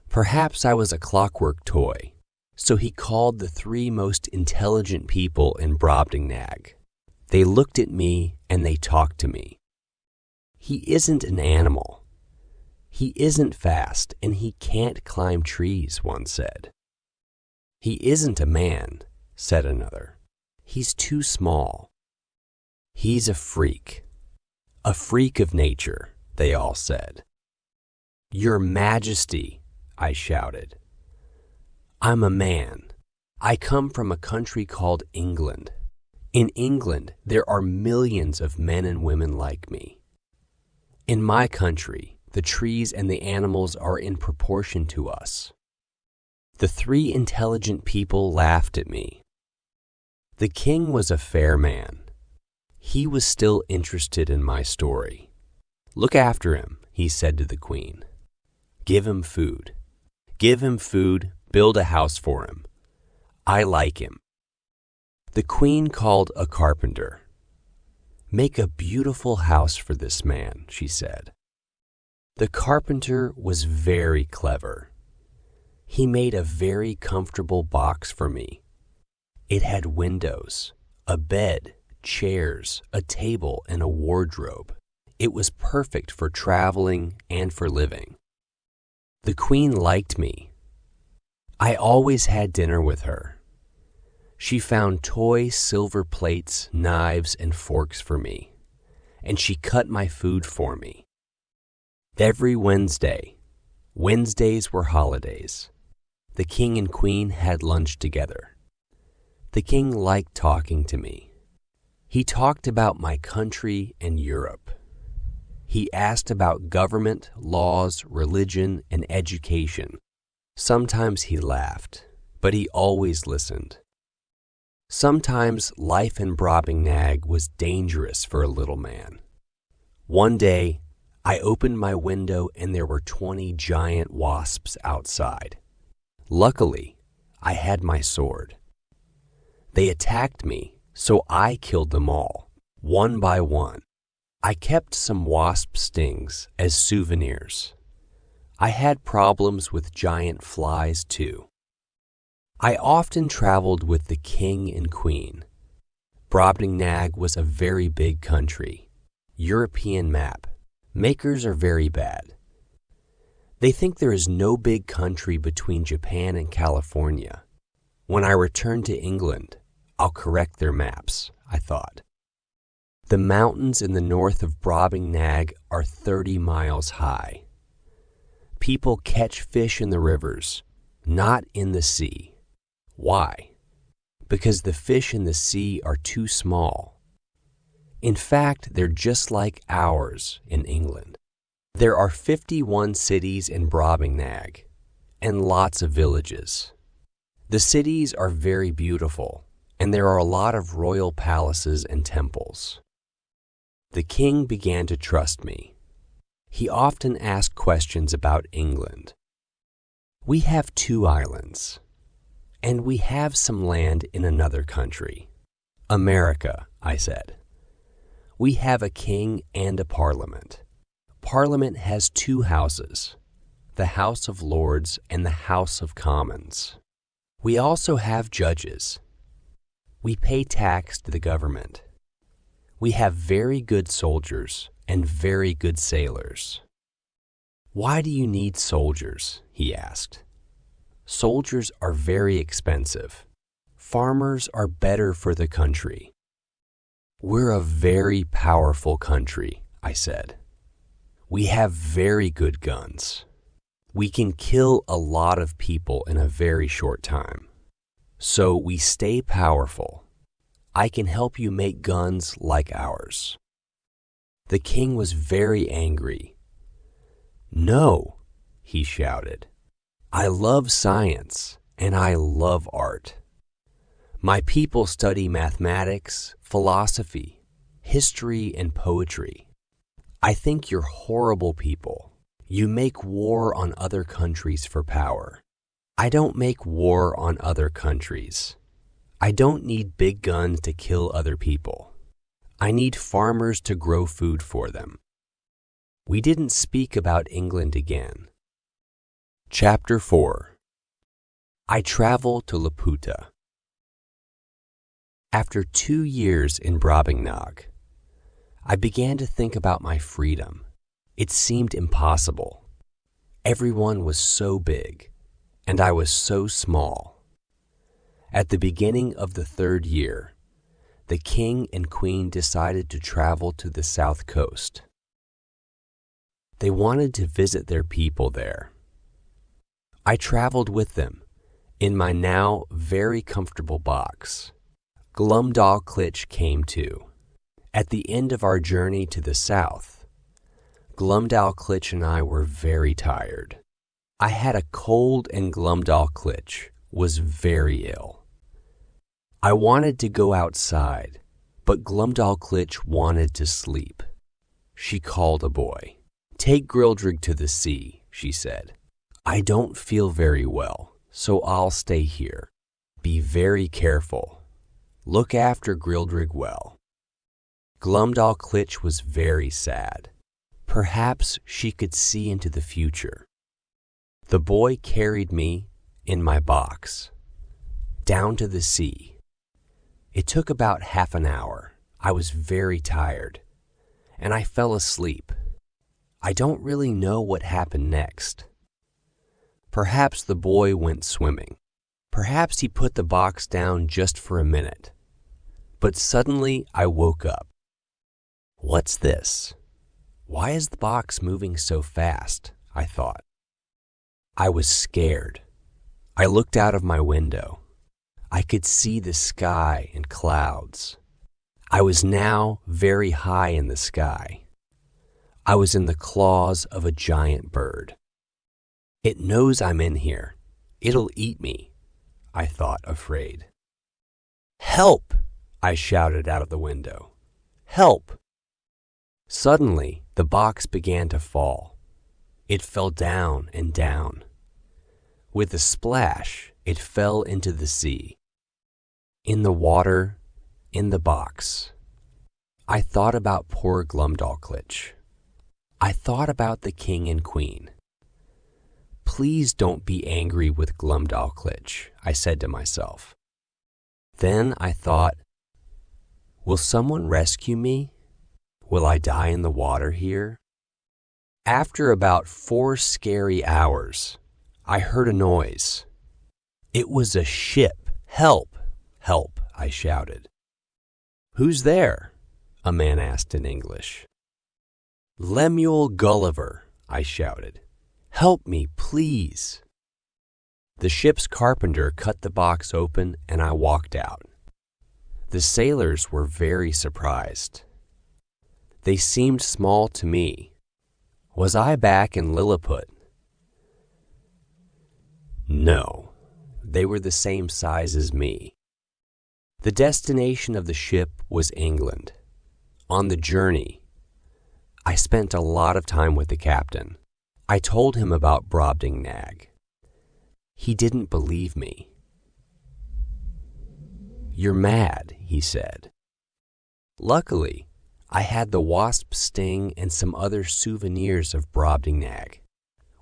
[SPEAKER 1] Perhaps I was a clockwork toy, so he called the 3 most intelligent people in Brobdingnag. They looked at me and they talked to me. "He isn't an animal. He isn't fast and he can't climb trees," one said. "He isn't a man," said another. "He's too small." "He's a freak of nature," they all said. "Your Majesty," I shouted. "I'm a man. I come from a country called England. In England, there are millions of men and women like me. In my country, the trees and the animals are in proportion to us." The 3 intelligent people laughed at me. The king was a fair man. He was still interested in my story. "Look after him," he said to the queen. "Give him food. Give him food, build a house for him. I like him." The queen called a carpenter. "Make a beautiful house for this man," she said. The carpenter was very clever. He made a very comfortable box for me. It had windows, a bed, chairs, a table, and a wardrobe. It was perfect for traveling and for living. The queen liked me. I always had dinner with her. She found toy silver plates, knives, and forks for me, and she cut my food for me. Every Wednesdays were holidays. The king and queen had lunch together. The king liked talking to me. He talked about my country and Europe. He asked about government, laws, religion, and education. Sometimes he laughed, but he always listened. Sometimes life in Brobdingnag was dangerous for a little man. One day, I opened my window and there were 20 giant wasps outside. Luckily, I had my sword. They attacked me, So I killed them all, one by one. I kept some wasp stings as souvenirs. I had problems with giant flies too. I often traveled with the king and queen. Brobdingnag was a very big country. European map. Makers are very bad. They think there is no big country between Japan and California. When I return to England, I'll correct their maps, I thought. The mountains in the north of Brobdingnag are 30 miles high. People catch fish in the rivers, not in the sea. Why? Because the fish in the sea are too small. In fact, they're just like ours in England. There are 51 cities in Brobdingnag and lots of villages. The cities are very beautiful, and there are a lot of royal palaces and temples. The king began to trust me. He often asked questions about England. We have 2 islands, and we have some land in another country. America, I said. We have a king and a parliament. Parliament has 2 houses, the House of Lords and the House of Commons. We also have judges. We pay tax to the government. We have very good soldiers and very good sailors. Why do you need soldiers? He asked. Soldiers are very expensive. Farmers are better for the country. We're a very powerful country, I said. We have very good guns. We can kill a lot of people in a very short time. So we stay powerful. I can help you make guns like ours. The king was very angry. No, he shouted. I love science and I love art. My people study mathematics, philosophy, history, and poetry. I think you're horrible people. You make war on other countries for power. I don't make war on other countries. I don't need big guns to kill other people. I need farmers to grow food for them. We didn't speak about England again. Chapter 4. I travel to Laputa. After 2 years in Brobdingnag, I began to think about my freedom. It seemed impossible. Everyone was so big, and I was so small. At the beginning of the 3rd year, the king and queen decided to travel to the south coast. They wanted to visit their people there. I traveled with them in my now very comfortable box. Glumdalclitch came too. At the end of our journey to the south, Glumdalclitch and I were very tired. I had a cold and Glumdalclitch was very ill. I wanted to go outside, but Glumdalclitch wanted to sleep. She called a boy. Take Grildrig to the sea, she said. I don't feel very well, so I'll stay here. Be very careful. Look after Grildrig well. Glumdalclitch was very sad. Perhaps she could see into the future. The boy carried me in my box down to the sea. It took about half an hour. I was very tired, and I fell asleep. I don't really know what happened next. Perhaps the boy went swimming. Perhaps he put the box down just for a minute. But suddenly I woke up. What's this? Why is the box moving so fast? I thought. I was scared. I looked out of my window. I could see the sky and clouds. I was now very high in the sky. I was in the claws of a giant bird. It knows I'm in here. It'll eat me, I thought, afraid. Help! I shouted out of the window. Help! Suddenly, the box began to fall. It fell down and down. With a splash, it fell into the sea. In the water, In the box, I thought about poor Glumdalclitch. I thought about the king and queen. Please don't be angry with Glumdalclitch, I said to myself. Then I thought, will someone rescue me? Will I die in the water here? After about 4 scary hours, I heard a noise. It was a ship. Help! Help! I shouted. Who's there? A man asked in English. Lemuel Gulliver, I shouted. Help me, please. The ship's carpenter cut the box open and I walked out. The sailors were very surprised. They seemed small to me. Was I back in Lilliput? No, they were the same size as me. The destination of the ship was England. On the journey, I spent a lot of time with the captain. I told him about Brobdingnag. He didn't believe me. You're mad, he said. Luckily, I had the wasp sting and some other souvenirs of Brobdingnag.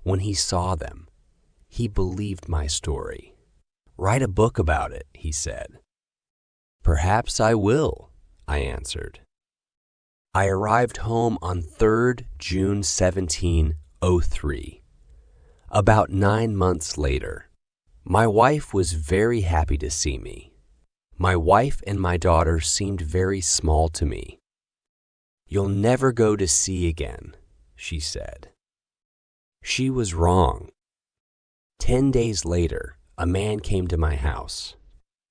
[SPEAKER 1] When he saw them, he believed my story. Write a book about it, he said. Perhaps I will, I answered. I arrived home on 3rd June 1703. About 9 months later, my wife was very happy to see me. My wife and my daughter seemed very small to me. You'll never go to sea again, she said. She was wrong. 10 days later, a man came to my house.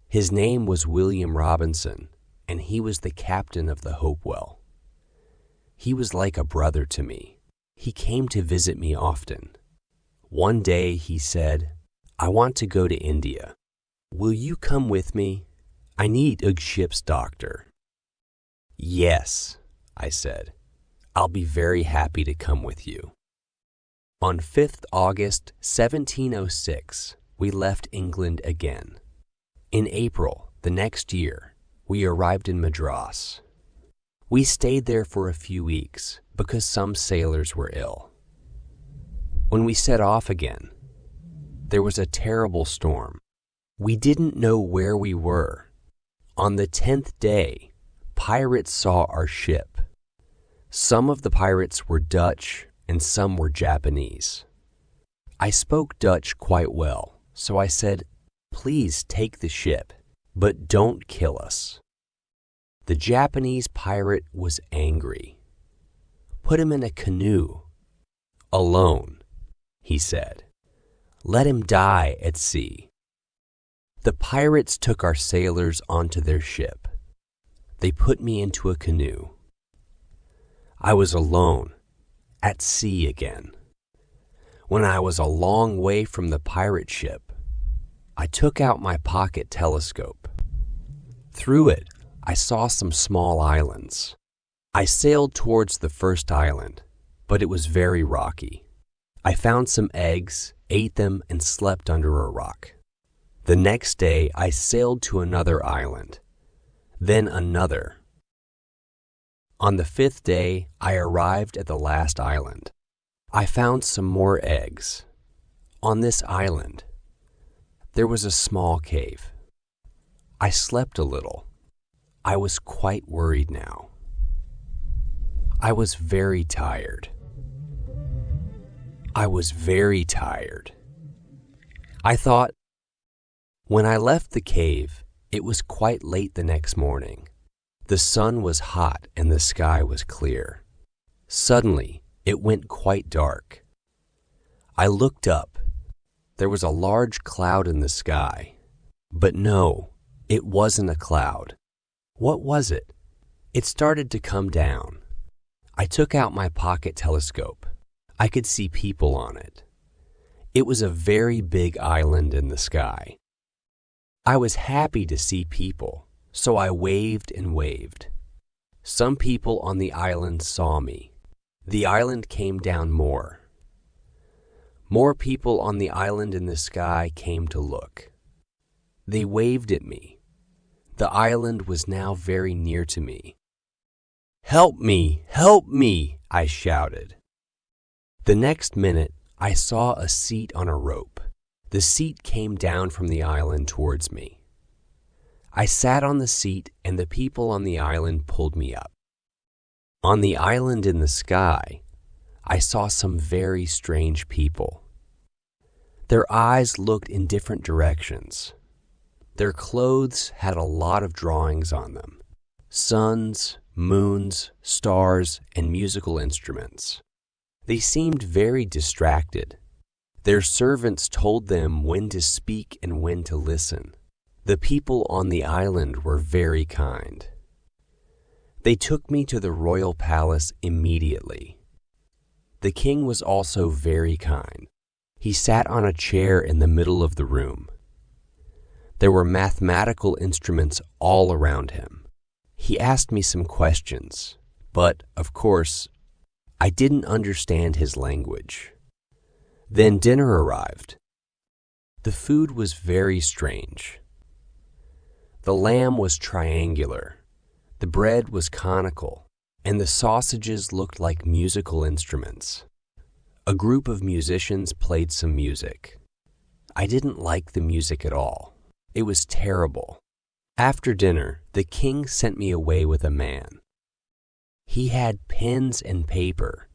[SPEAKER 1] His name was William Robinson, and he was the captain of the Hopewell. He was like a brother to me. He came to visit me often. One day he said, I want to go to India. Will you come with me? I need a ship's doctor. Yes, I said. I'll be very happy to come with you. On 5th August 1706, we left England again. In April, the next year, we arrived in Madras. We stayed there for a few weeks because some sailors were ill. When we set off again, there was a terrible storm. We didn't know where we were. On the 10th day, pirates saw our ship. Some of the pirates were Dutch and some were Japanese. I spoke Dutch quite well, so I said, please take the ship, but don't kill us. The Japanese pirate was angry. Put him in a canoe. Alone, he said. Let him die at sea. The pirates took our sailors onto their ship. They put me into a canoe. I was alone, at sea again. When I was a long way from the pirate ship, I took out my pocket telescope. Through it, I saw some small islands. I sailed towards the first island, but it was very rocky. I found some eggs, ate them, and slept under a rock. The next day, I sailed to another island, then another. On the 5th day, I arrived at the last island. I found some more eggs. On this island, there was a small cave. I slept a little. I was quite worried now. I was very tired. I thought, when I left the cave, it was quite late the next morning. The sun was hot and the sky was clear. Suddenly, it went quite dark. I looked up. There was a large cloud in the sky. But no, it wasn't a cloud. What was it? It started to come down. I took out my pocket telescope. I could see people on it. It was a very big island in the sky. I was happy to see people, so I waved and waved. Some people on the island saw me. The island came down more. More people on the island in the sky came to look. They waved at me. The island was now very near to me. "Help me! Help me!" I shouted. The next minute, I saw a seat on a rope. The seat came down from the island towards me. I sat on the seat, and the people on the island pulled me up. On the island in the sky, I saw some very strange people. Their eyes looked in different directions. Their clothes had a lot of drawings on them: suns, moons, stars, and musical instruments. They seemed very distracted. Their servants told them when to speak and when to listen. The people on the island were very kind. They took me to the royal palace immediately. The king was also very kind. He sat on a chair in the middle of the room. There were mathematical instruments all around him. He asked me some questions, but, of course, I didn't understand his language. Then dinner arrived. The food was very strange. The lamb was triangular, the bread was conical, and the sausages looked like musical instruments. A group of musicians played some music. I didn't like the music at all. It was terrible. After dinner, the king sent me away with a man. He had pens and paper.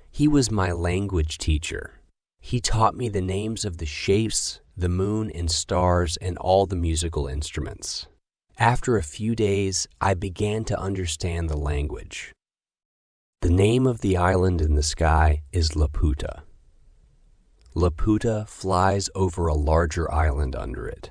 [SPEAKER 1] He was my language teacher. He taught me the names of the shapes, the moon and stars, and all the musical instruments. After a few days, I began to understand the language. The name of the island in the sky is Laputa. Laputa flies over a larger island under it.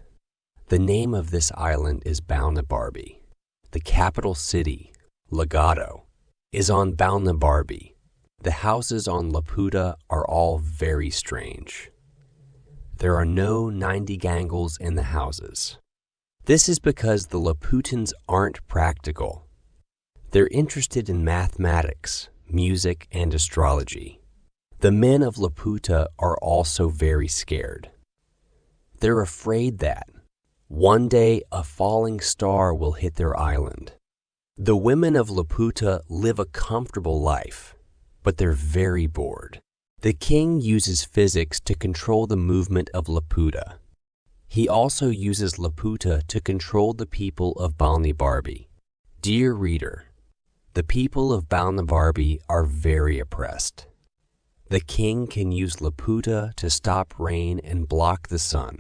[SPEAKER 1] The name of this island is Balnibarbi. The capital city, Legato, is on Balnibarbi. The houses on Laputa are all very strange. There are no 90 gangles in the houses. This is because the Laputans aren't practical. They're interested in mathematics, music, and astrology. The men of Laputa are also very scared. They're afraid that one day a falling star will hit their island. The women of Laputa live a comfortable life, but they're very bored. The king uses physics to control the movement of Laputa. He also uses Laputa to control the people of Balnibarbi. Dear reader, the people of Balnibarbi are very oppressed. The king can use Laputa to stop rain and block the sun.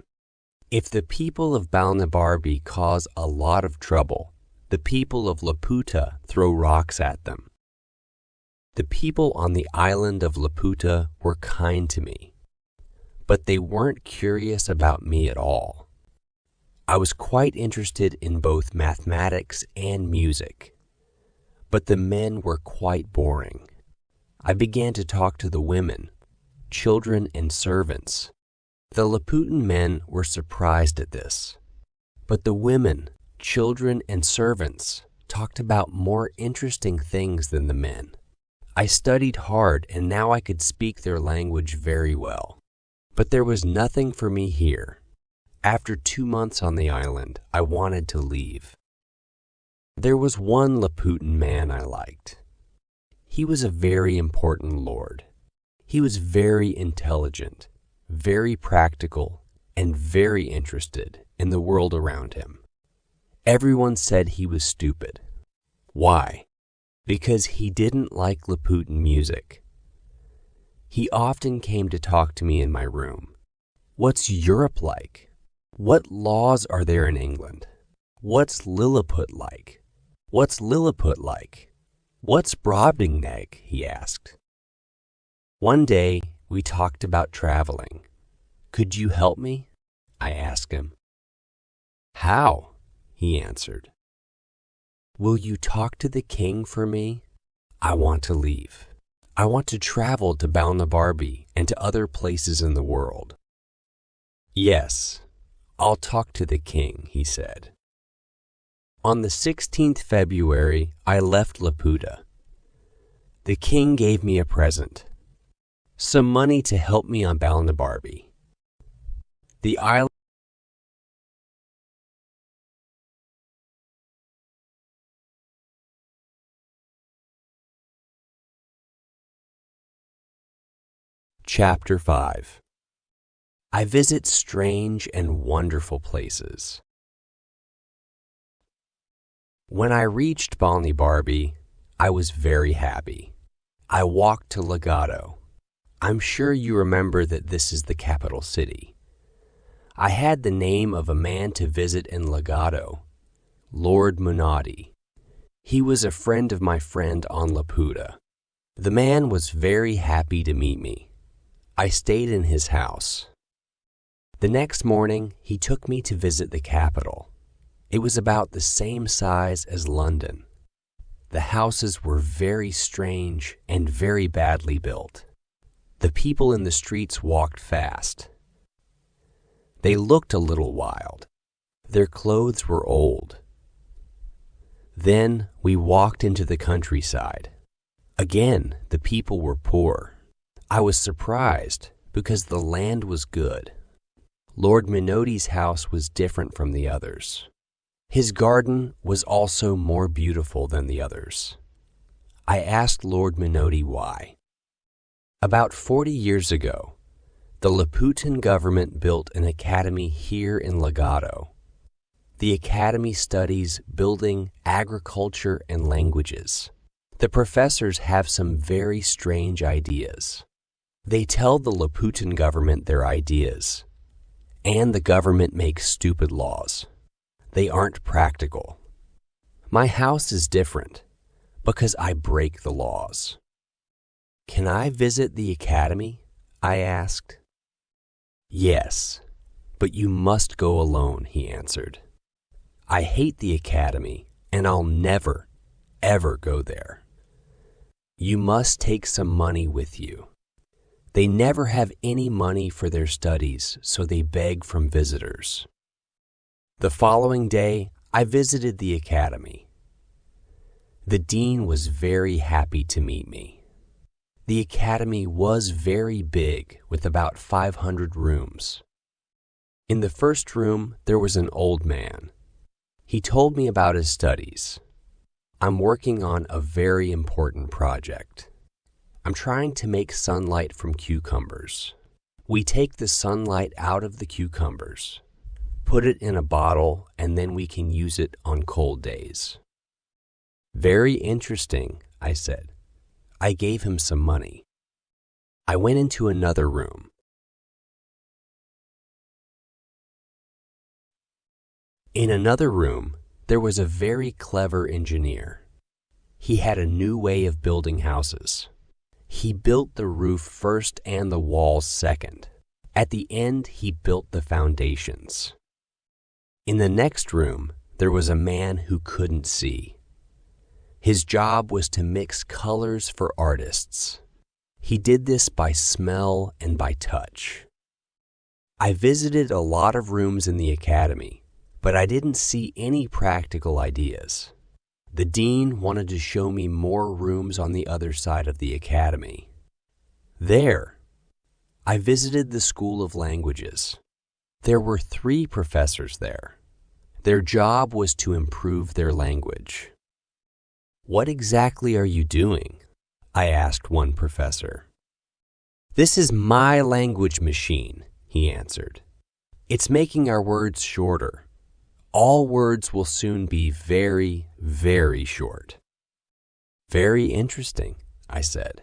[SPEAKER 1] If the people of Balnibarbi cause a lot of trouble, the people of Laputa throw rocks at them. The people on the island of Laputa were kind to me, but they weren't curious about me at all. I was quite interested in both mathematics and music, but the men were quite boring. I began to talk to the women, children, and servants. The Laputan men were surprised at this, but the women, children, and servants talked about more interesting things than the men. I studied hard, and now I could speak their language very well. But there was nothing for me here. After 2 months on the island, I wanted to leave. There was one Laputan man I liked. He was a very important lord. He was very intelligent, very practical, and very interested in the world around him. Everyone said he was stupid. Why? Because he didn't like Laputan music. He often came to talk to me in my room. What's Europe like? What laws are there in England? What's Lilliput like? What's Lilliput like? What's Brobdingnag? He asked. One day, we talked about traveling. Could you help me? I asked him. How? He answered. Will you talk to the king for me? I want to leave. I want to travel to Balnibarbi and to other places in the world. Yes, I'll talk to the king, he said. On the 16th February, I left Laputa. The king gave me a present. Some money to help me on Balnibarbi. The island Chapter 5. I visit strange and wonderful places. When I reached Barbie, I was very happy. I walked to Legato. I'm sure you remember that this is the capital city. I had the name of a man to visit in Legato, Lord Munadi. He was a friend of my friend on Laputa. The man was very happy to meet me. I stayed in his house. The next morning, he took me to visit the capital. It was about the same size as London. The houses were very strange and very badly built. The people in the streets walked fast. They looked a little wild. Their clothes were old. Then we walked into the countryside. Again, the people were poor. I was surprised because the land was good. Lord Minodi's house was different from the others. His garden was also more beautiful than the others. I asked Lord Minodi why. About 40 years ago, the Laputan government built an academy here in Legato. The academy studies building, agriculture, and languages. The professors have some very strange ideas. They tell the Laputan government their ideas, and the government makes stupid laws. They aren't practical. My house is different because I break the laws. Can I visit the academy? I asked. Yes, but you must go alone, he answered. I hate the academy, and I'll never, ever go there. You must take some money with you. They never have any money for their studies, so they beg from visitors. The following day, I visited the academy. The dean was very happy to meet me. The academy was very big, with about 500 rooms. In the first room, there was an old man. He told me about his studies. I'm working on a very important project. I'm trying to make sunlight from cucumbers. We take the sunlight out of the cucumbers, put it in a bottle, and then we can use it on cold days. Very interesting, I said. I gave him some money. I went into another room. In another room, there was a very clever engineer. He had a new way of building houses. He built the roof first and the walls second. At the end, he built the foundations. In the next room, there was a man who couldn't see. His job was to mix colors for artists. He did this by smell and by touch. I visited a lot of rooms in the academy, but I didn't see any practical ideas. The dean wanted to show me more rooms on the other side of the academy. There, I visited the School of Languages. There were 3 professors there. Their job was to improve their language. What exactly are you doing? I asked one professor. This is my language machine, he answered. It's making our words shorter. All words will soon be very, very short. Very interesting, I said.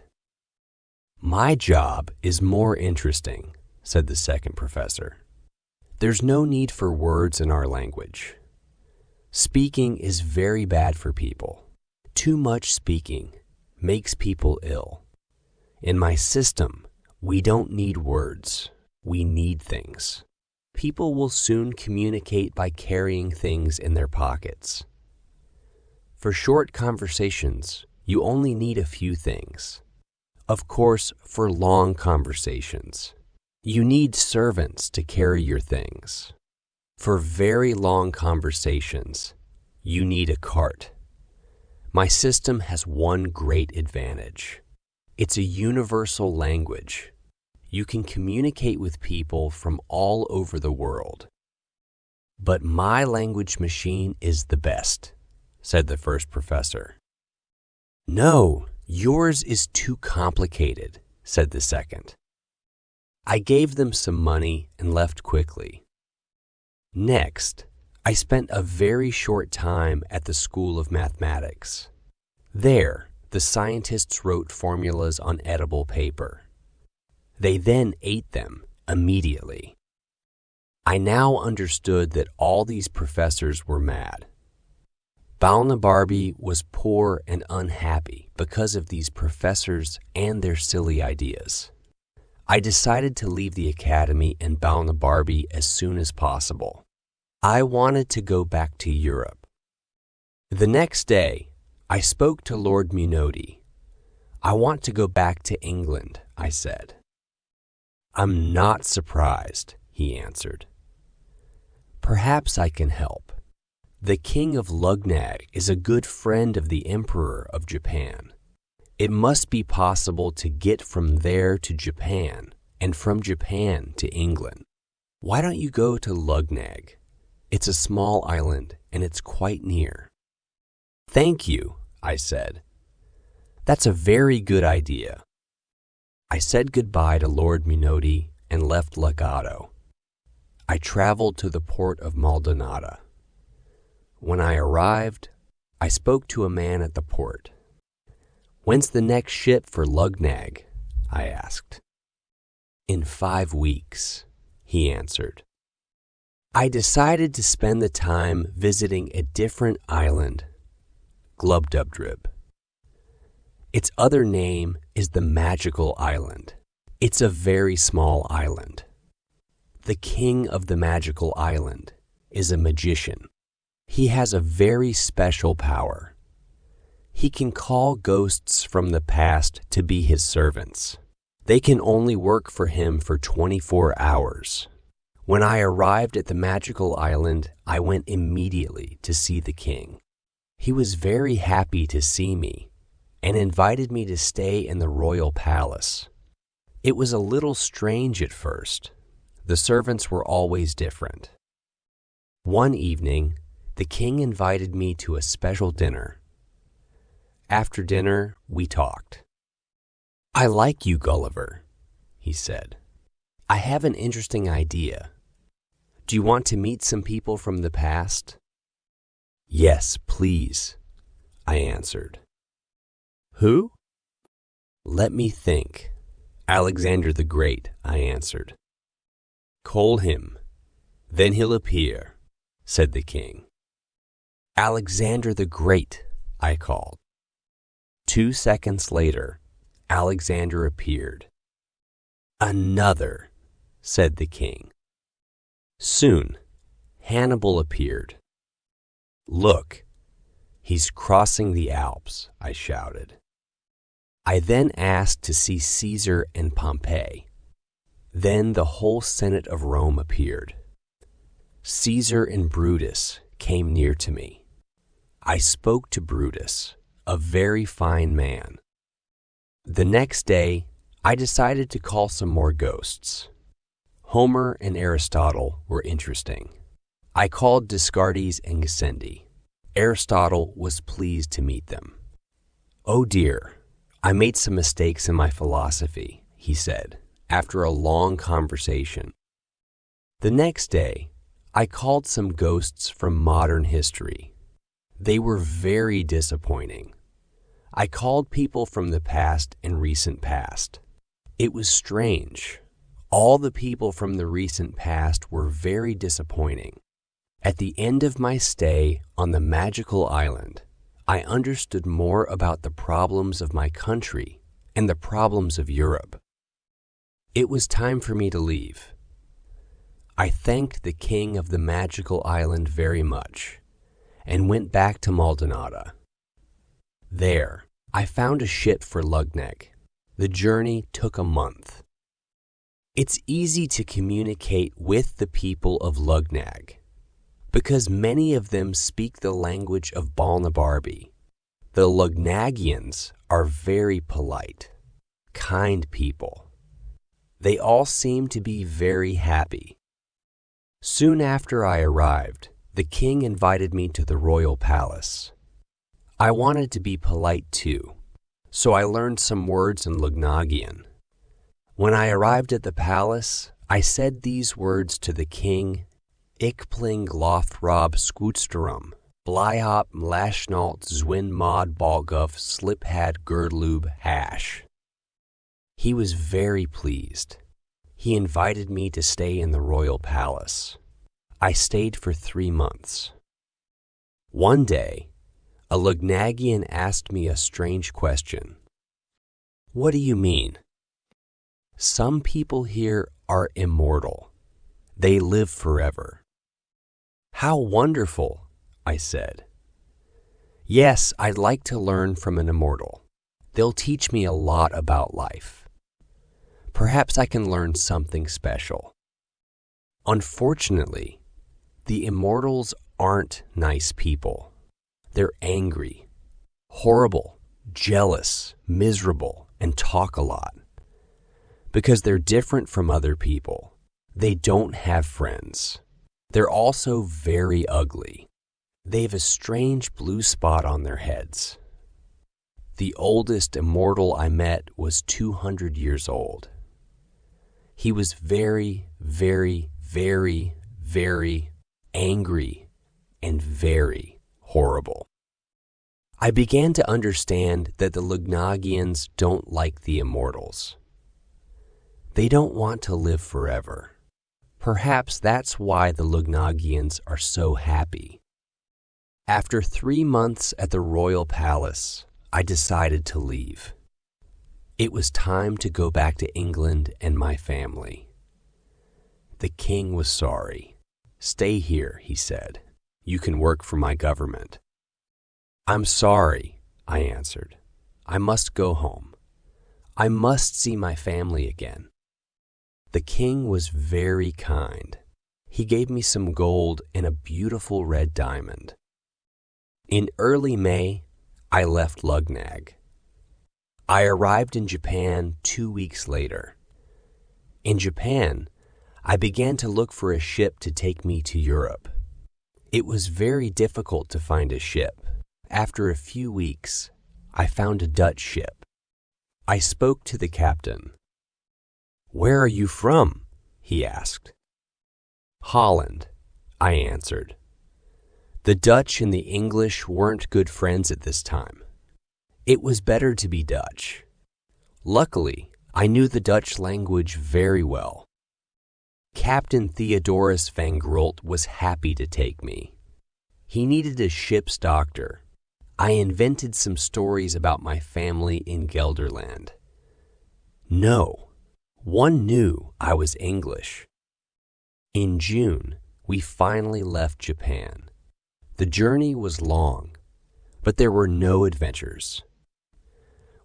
[SPEAKER 1] My job is more interesting, said the second professor. There's no need for words in our language. Speaking is very bad for people. Too much speaking makes people ill. In my system, we don't need words. We need things. People will soon communicate by carrying things in their pockets. For short conversations, you only need a few things. Of course, for long conversations, you need servants to carry your things. For very long conversations, you need a cart. My system has one great advantage. It's a universal language. You can communicate with people from all over the world. But my language machine is the best, said the first professor. No, yours is too complicated, said the second. I gave them some money and left quickly. Next, I spent a very short time at the School of Mathematics. There, the scientists wrote formulas on edible paper. They then ate them immediately. I now understood that all these professors were mad. Balnabarbi was poor and unhappy because of these professors and their silly ideas. I decided to leave the academy and Balnabarbi as soon as possible. I wanted to go back to Europe. The next day, I spoke to Lord Munodi. I want to go back to England, I said. I'm not surprised, he answered. Perhaps I can help. The king of Lugnag is a good friend of the emperor of Japan. It must be possible to get from there to Japan and from Japan to England. Why don't you go to Lugnag? It's a small island and it's quite near. Thank you, I said. That's a very good idea. I said goodbye to Lord Munodi and left Lagado. I traveled to the port of Maldonado. When I arrived, I spoke to a man at the port. When's the next ship for Lugnag? I asked. In 5 weeks, he answered. I decided to spend the time visiting a different island, Glubdubdrib. Its other name is the Magical Island. It's a very small island. The king of the Magical Island is a magician. He has a very special power. He can call ghosts from the past to be his servants. They can only work for him for 24 hours. When I arrived at the Magical Island, I went immediately to see the king. He was very happy to see me and invited me to stay in the royal palace. It was a little strange at first. The servants were always different. One evening, the king invited me to a special dinner. After dinner, we talked. I like you, Gulliver, he said. I have an interesting idea. Do you want to meet some people from the past? Yes, please, I answered. Who? Let me think. Alexander the Great, I answered. Call him, then he'll appear, said the king. Alexander the Great, I called. 2 seconds later, Alexander appeared. Another, said the king. Soon, Hannibal appeared. Look, he's crossing the Alps, I shouted. I then asked to see Caesar and Pompey. Then the whole Senate of Rome appeared. Caesar and Brutus came near to me. I spoke to Brutus, a very fine man. The next day, I decided to call some more ghosts. Homer and Aristotle were interesting. I called Descartes and Gassendi. Aristotle was pleased to meet them. Oh dear, I made some mistakes in my philosophy, he said, after a long conversation. The next day, I called some ghosts from modern history. They were very disappointing. I called people from the past and recent past. It was strange. All the people from the recent past were very disappointing. At the end of my stay on the Magical Island, I understood more about the problems of my country and the problems of Europe. It was time for me to leave. I thanked the king of the Magical Island very much and went back to Maldonado. There, I found a ship for Lugnag. The journey took a month. It's easy to communicate with the people of Lugnag because many of them speak the language of Balnabarbi. The Lugnagians are very polite, kind people. They all seem to be very happy. Soon after I arrived, the king invited me to the royal palace. I wanted to be polite too, so I learned some words in Lugnagian. When I arrived at the palace, I said these words to the king: Ik pling loftrob skootsterum, blyhop mlashnalt zwin mod balguf sliphad girdlube hash. He was very pleased. He invited me to stay in the royal palace. I stayed for 3 months. One day, a Lugnagian asked me a strange question. What do you mean? Some people here are immortal. They live forever. How wonderful, I said. Yes, I'd like to learn from an immortal. They'll teach me a lot about life. Perhaps I can learn something special. Unfortunately, the immortals aren't nice people. They're angry, horrible, jealous, miserable, and talk a lot. Because they're different from other people, they don't have friends. They're also very ugly. They've a strange blue spot on their heads. The oldest immortal I met was 200 years old. He was very, very, very, very angry and very horrible. I began to understand that the Lugnagians don't like the immortals. They don't want to live forever. Perhaps that's why the Lugnagians are so happy. After 3 months at the royal palace, I decided to leave. It was time to go back to England and my family. The king was sorry. Stay here, he said. You can work for my government. I'm sorry, I answered. I must go home. I must see my family again. The king was very kind. He gave me some gold and a beautiful red diamond. In early May, I left Lugnag. I arrived in Japan 2 weeks later. In Japan, I began to look for a ship to take me to Europe. It was very difficult to find a ship. After a few weeks, I found a Dutch ship. I spoke to the captain. Where are you from? He asked. Holland, I answered. The Dutch and the English weren't good friends at this time. It was better to be Dutch. Luckily, I knew the Dutch language very well. Captain Theodorus van Grult was happy to take me. He needed a ship's doctor. I invented some stories about my family in Gelderland. No. One knew I was English. In June, we finally left Japan. The journey was long, but there were no adventures.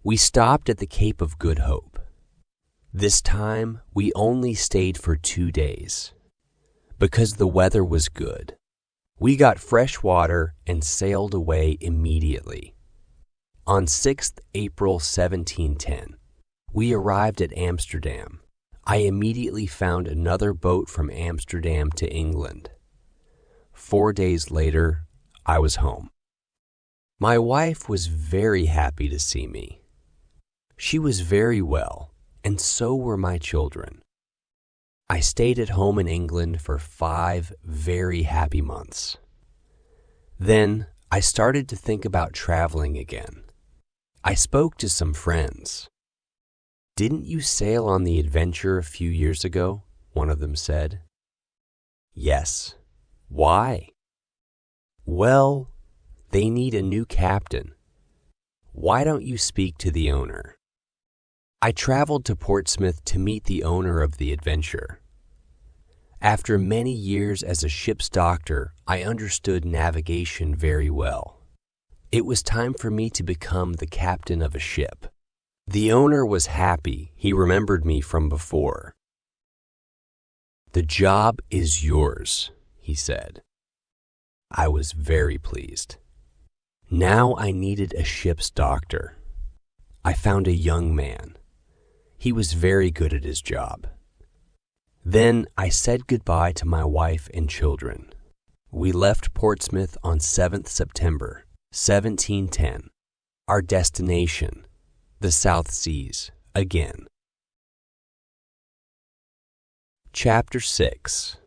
[SPEAKER 1] We stopped at the Cape of Good Hope. This time, we only stayed for 2 days. Because the weather was good, we got fresh water and sailed away immediately. On 6th April 1710, we arrived at Amsterdam. I immediately found another boat from Amsterdam to England. 4 days later, I was home. My wife was very happy to see me. She was very well, and so were my children. I stayed at home in England for 5 very happy months. Then I started to think about traveling again. I spoke to some friends. Didn't you sail on the adventure a few years ago? One of them said. Yes. Why? Well, they need a new captain. Why don't you speak to the owner? I traveled to Portsmouth to meet the owner of the adventure. After many years as a ship's doctor, I understood navigation very well. It was time for me to become the captain of a ship. The owner was happy. He remembered me from before. The job is yours, he said. I was very pleased. Now I needed a ship's doctor. I found a young man. He was very good at his job. Then I said goodbye to my wife and children. We left Portsmouth on 7th September, 1710. Our destination, the South Seas, again. Chapter 6.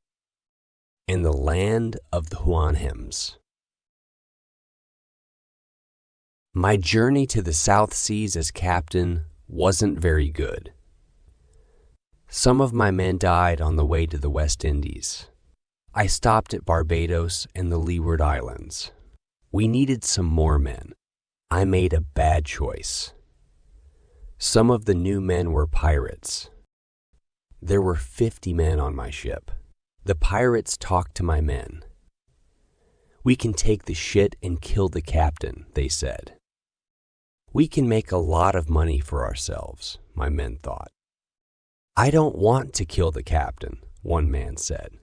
[SPEAKER 1] In the Land of the Houyhnhnms. My journey to the South Seas as captain wasn't very good. Some of my men died on the way to the West Indies. I stopped at Barbados and the Leeward Islands. We needed some more men. I made a bad choice. Some of the new men were pirates. There were 50 men on my ship. The pirates talked to my men. "We can take the shit and kill the captain," they said. "We can make a lot of money for ourselves," my men thought. "I don't want to kill the captain," one man said.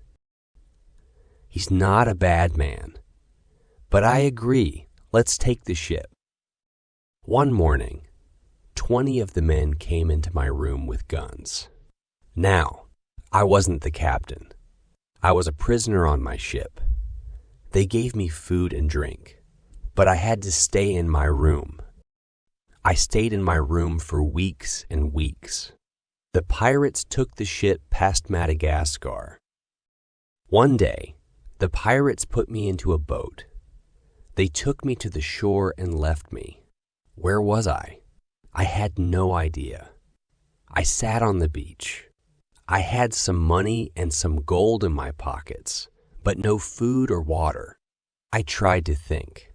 [SPEAKER 1] "He's not a bad man. But I agree, let's take the ship." One morning, 20 of the men came into my room with guns. Now, I wasn't the captain. I was a prisoner on my ship. They gave me food and drink, but I had to stay in my room. I stayed in my room for weeks and weeks. The pirates took the ship past Madagascar. One day, the pirates put me into a boat. They took me to the shore and left me. Where was I? I had no idea. I sat on the beach. I had some money and some gold in my pockets, but no food or water. I tried to think.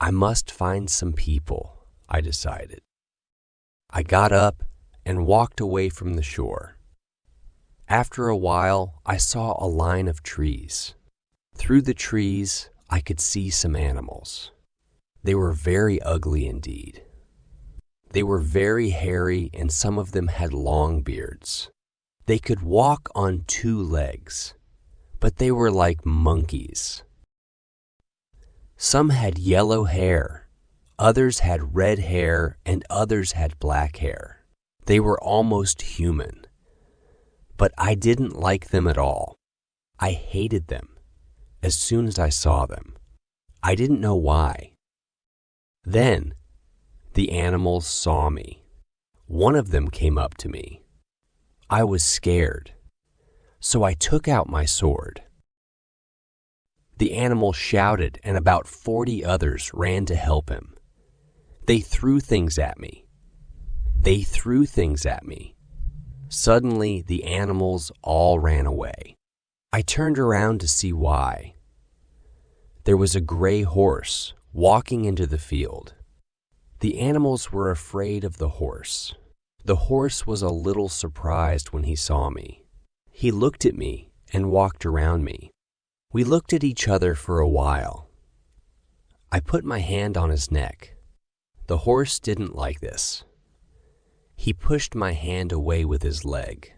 [SPEAKER 1] I must find some people, I decided. I got up and walked away from the shore. After a while, I saw a line of trees. Through the trees, I could see some animals. They were very ugly indeed. They were very hairy and some of them had long beards. They could walk on 2 legs, but they were like monkeys. Some had yellow hair, others had red hair, and others had black hair. They were almost human, but I didn't like them at all. I hated them as soon as I saw them. I didn't know why. Then, the animals saw me. One of them came up to me. I was scared, so I took out my sword. The animal shouted, and about 40 others ran to help him. They threw things at me. Suddenly, the animals all ran away. I turned around to see why. There was a gray horse walking into the field. The animals were afraid of the horse. The horse was a little surprised when he saw me. He looked at me and walked around me. We looked at each other for a while. I put my hand on his neck. The horse didn't like this. He pushed my hand away with his leg.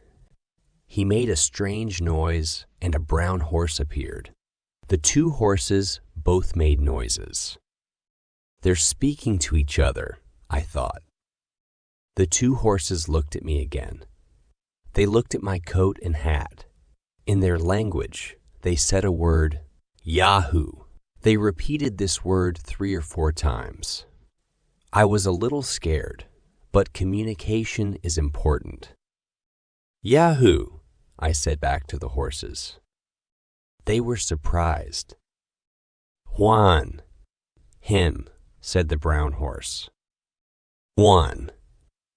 [SPEAKER 1] He made a strange noise and a brown horse appeared. The 2 horses both made noises. They're speaking to each other, I thought. The 2 horses looked at me again. They looked at my coat and hat. In their language, they said a word, Yahoo. They repeated this word 3 or 4 times. I was a little scared, but communication is important. Yahoo, I said back to the horses. They were surprised. Juan, him, said the brown horse. Juan,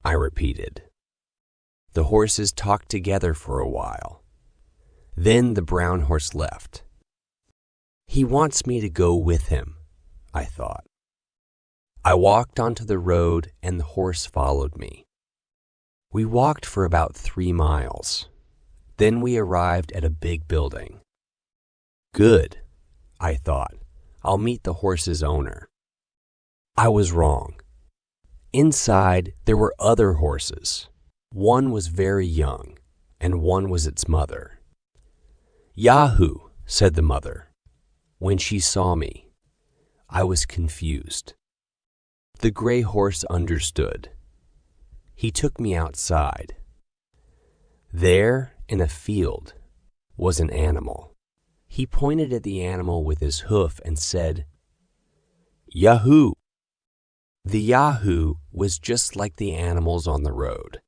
[SPEAKER 1] I repeated. The horses talked together for a while. Then the brown horse left. He wants me to go with him, I thought. I walked onto the road and the horse followed me. We walked for about 3 miles. Then we arrived at a big building. Good, I thought. I'll meet the horse's owner. I was wrong. Inside, there were other horses. One was very young, and one was its mother. Yahoo, said the mother. When she saw me, I was confused. The gray horse understood. He took me outside. There, in a field, was an animal. He pointed at the animal with his hoof and said, Yahoo! The Yahoo was just like the animals on the road.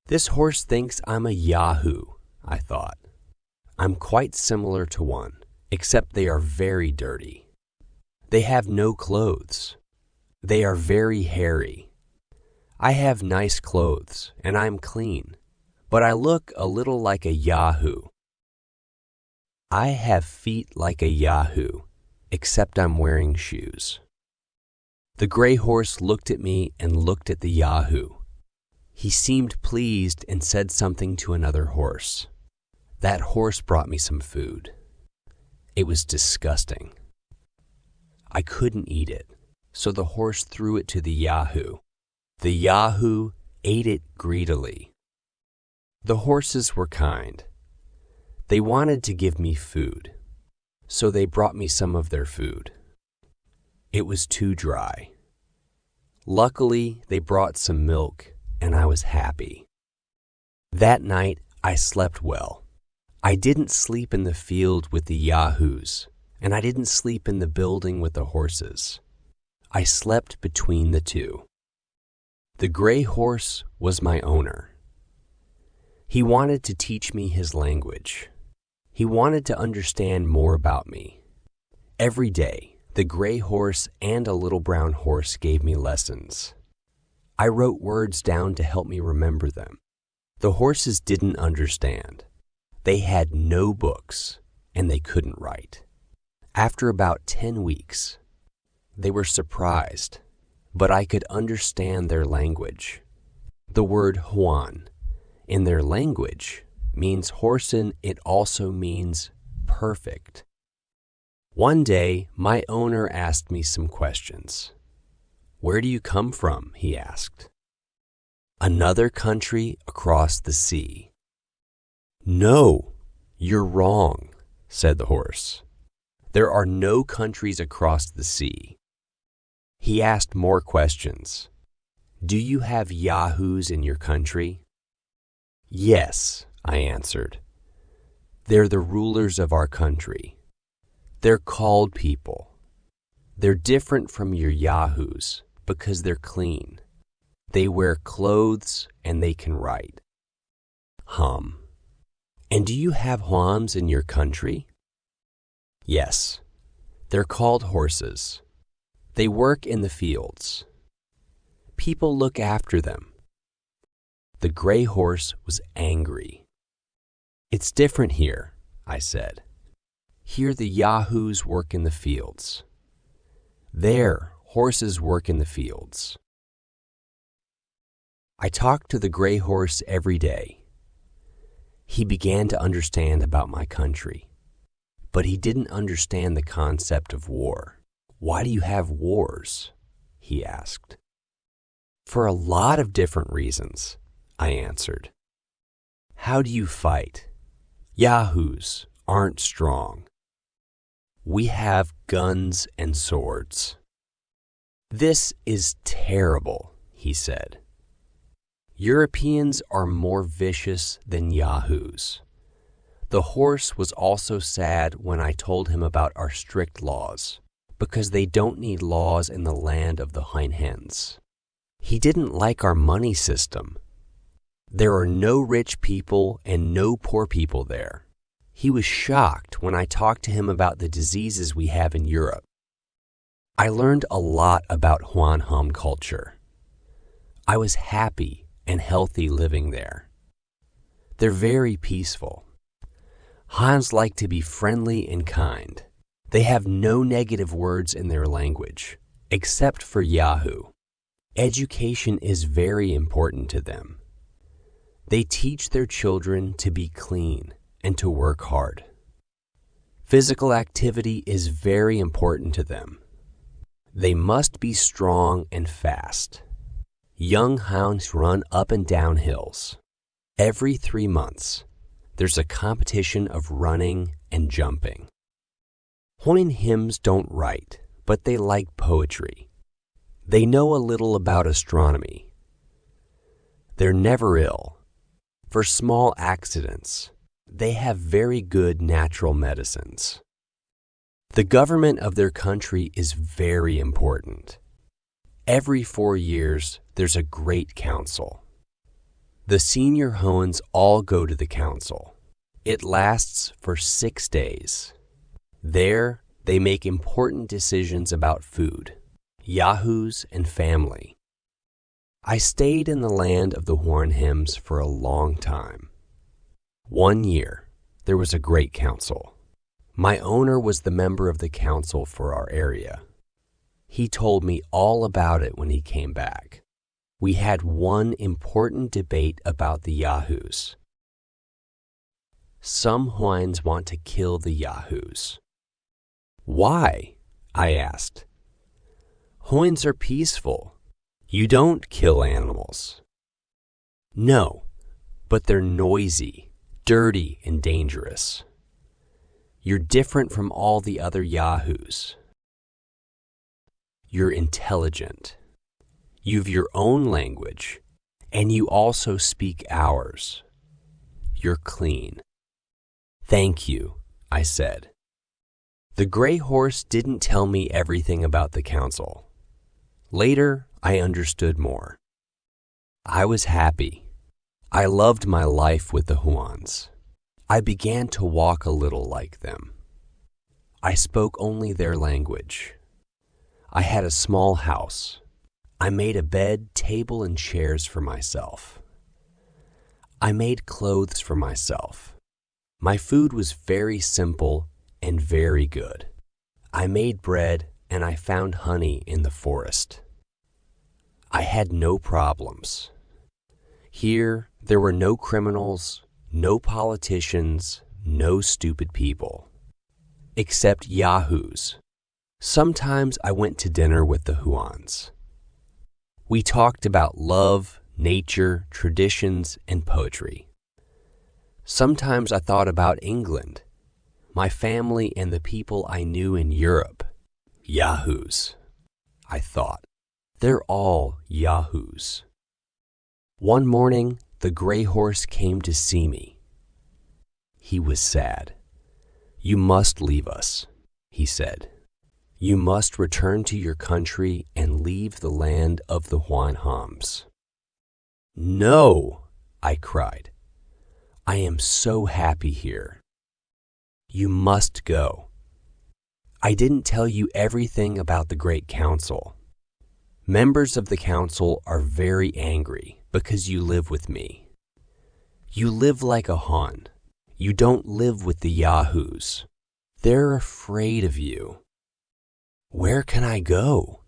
[SPEAKER 1] This horse thinks I'm a Yahoo, I thought. I'm quite similar to one, except they are very dirty. They have no clothes. They are very hairy. I have nice clothes, and I'm clean, but I look a little like a yahoo. I have feet like a yahoo, except I'm wearing shoes. The gray horse looked at me and looked at the yahoo. He seemed pleased and said something to another horse. That horse brought me some food. It was disgusting. I couldn't eat it, so the horse threw it to the yahoo. The yahoo ate it greedily. The horses were kind. They wanted to give me food, so they brought me some of their food. It was too dry. Luckily, they brought some milk, and I was happy. That night, I slept well. I didn't sleep in the field with the yahoos, and I didn't sleep in the building with the horses. I slept between the two. The gray horse was my owner. He wanted to teach me his language. He wanted to understand more about me. Every day, the gray horse and a little brown horse gave me lessons. I wrote words down to help me remember them. The horses didn't understand. They had no books, and they couldn't write. After about 10 weeks, they were surprised, but I could understand their language. The word Juan in their language means horse, and it also means perfect. One day, my owner asked me some questions. Where do you come from? He asked. Another country across the sea. No, you're wrong, said the horse. There are no countries across the sea. He asked more questions. Do you have yahoos in your country? Yes, I answered. They're the rulers of our country. They're called people. They're different from your yahoos because they're clean. They wear clothes and they can write. And do you have Juans in your country? Yes, they're called horses. They work in the fields. People look after them. The gray horse was angry. It's different here, I said. Here the yahoos work in the fields. There, horses work in the fields. I talked to the gray horse every day. He began to understand about my country, but he didn't understand the concept of war. Why do you have wars? He asked. For a lot of different reasons, I answered. How do you fight? Yahoos aren't strong. We have guns and swords. This is terrible, he said. Europeans are more vicious than yahoos. The horse was also sad when I told him about our strict laws, because they don't need laws in the land of the hens. He didn't like our money system. There are no rich people and no poor people there. He was shocked when I talked to him about the diseases we have in Europe. I learned a lot about Juan culture. I was happy and healthy living there. They're very peaceful. Hans like to be friendly and kind. They have no negative words in their language, except for Yahoo. Education is very important to them. They teach their children to be clean and to work hard. Physical activity is very important to them. They must be strong and fast. Young hounds run up and down hills. Every 3 months, there's a competition of running and jumping. Hoin hymns don't write, but they like poetry. They know a little about astronomy. They're never ill. For small accidents, they have very good natural medicines. The government of their country is very important. Every 4 years, there's a great council. The senior Hoans all go to the council. It lasts for 6 days. There, they make important decisions about food, yahoos, and family. I stayed in the land of the horn hymns for a long time. One year, there was a great council. My owner was the member of the council for our area. He told me all about it when he came back. We had one important debate about the yahoos. Some Hawaiians want to kill the yahoos. Why? I asked. Hawaiians are peaceful. You don't kill animals. No, but they're noisy, dirty, and dangerous. You're different from all the other yahoos. You're intelligent. You've your own language, and you also speak ours. You're clean. Thank you, I said. The gray horse didn't tell me everything about the council. Later, I understood more. I was happy. I loved my life with the Huans. I began to walk a little like them. I spoke only their language. I had a small house. I made a bed, table, and chairs for myself. I made clothes for myself. My food was very simple and very good. I made bread and I found honey in the forest. I had no problems. Here, there were no criminals, no politicians, no stupid people. Except yahoos. Sometimes I went to dinner with the Huans. We talked about love, nature, traditions, and poetry. Sometimes I thought about England, my family, and the people I knew in Europe. Yahoos, I thought. They're all yahoos. One morning, the gray horse came to see me. He was sad. You must leave us, he said. You must return to your country and leave the land of the Huan Hams. No, I cried. I am so happy here. You must go. I didn't tell you everything about the Great Council. Members of the council are very angry because you live with me. You live like a Han. You don't live with the yahoos. They're afraid of you. Where can I go?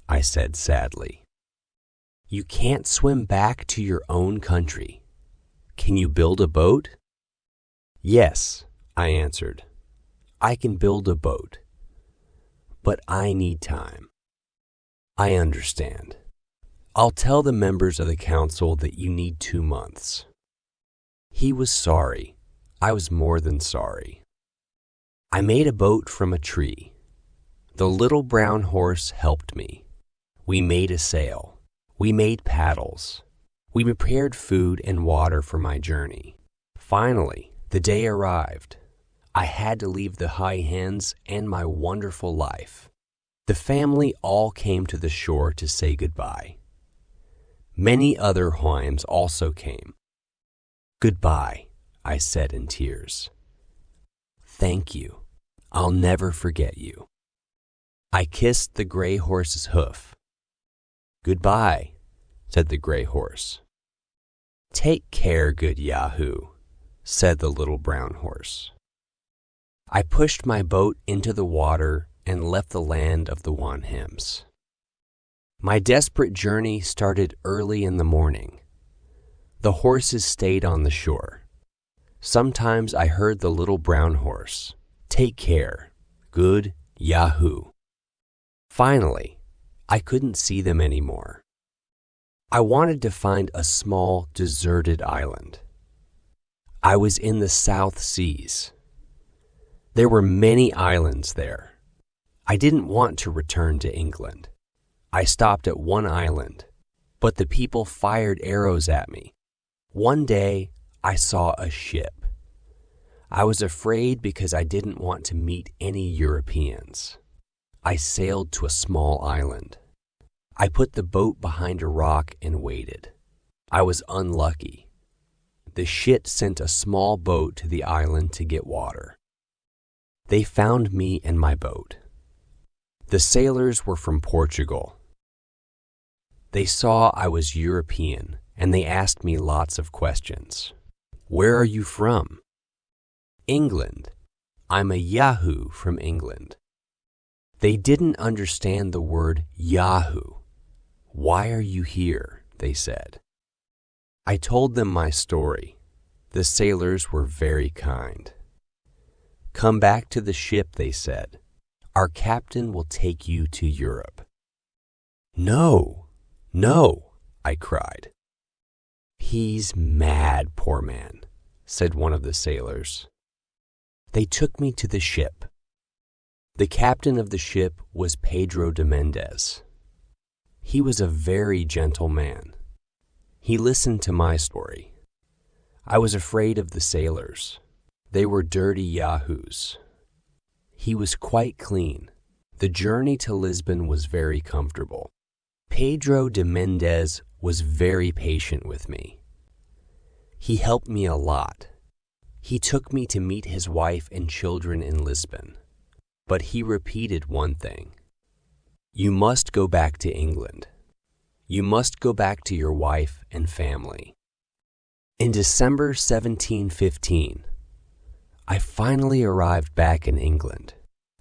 [SPEAKER 1] I said sadly. You can't swim back to your own country. Can you build a boat? Yes, I answered. I can build a boat. But I need time. I understand. I'll tell the members of the council that you need 2 months. He was sorry. I was more than sorry. I made a boat from a tree. The little brown horse helped me. We made a sail. We made paddles. We prepared food and water for my journey. Finally, the day arrived. I had to leave the high hens and my wonderful life. The family all came to the shore to say goodbye. Many other Hawaiians also came. Goodbye, I said in tears. Thank you. I'll never forget you. I kissed the gray horse's hoof. Goodbye, said the gray horse. Take care, good Yahoo, said the little brown horse. I pushed my boat into the water and left the land of the Wanhams. My desperate journey started early in the morning. The horses stayed on the shore. Sometimes I heard the little brown horse, take care, good Yahoo. Finally, I couldn't see them anymore. I wanted to find a small, deserted island. I was in the South Seas. There were many islands there. I didn't want to return to England. I stopped at one island, but the people fired arrows at me. One day, I saw a ship. I was afraid because I didn't want to meet any Europeans. I sailed to a small island. I put the boat behind a rock and waited. I was unlucky. the ship sent a small boat to the island to get water. They found me and my boat. The sailors were from Portugal. They saw I was European, and they asked me lots of questions. Where are you from? England. I'm a Yahoo from England. They didn't understand the word Yahoo. Why are you here? They said. I told them my story. The sailors were very kind. Come back to the ship, they said. Our captain will take you to Europe. No, no, I cried. He's mad, poor man, said one of the sailors. They took me to the ship. The captain of the ship was Pedro de Mendez. He was a very gentle man. He listened to my story. I was afraid of the sailors. They were dirty yahoos. He was quite clean. The journey to Lisbon was very comfortable. Pedro de Mendez was very patient with me. He helped me a lot. He took me to meet his wife and children in Lisbon. But he repeated one thing. You must go back to England. You must go back to your wife and family. In December 1715, I finally arrived back in England.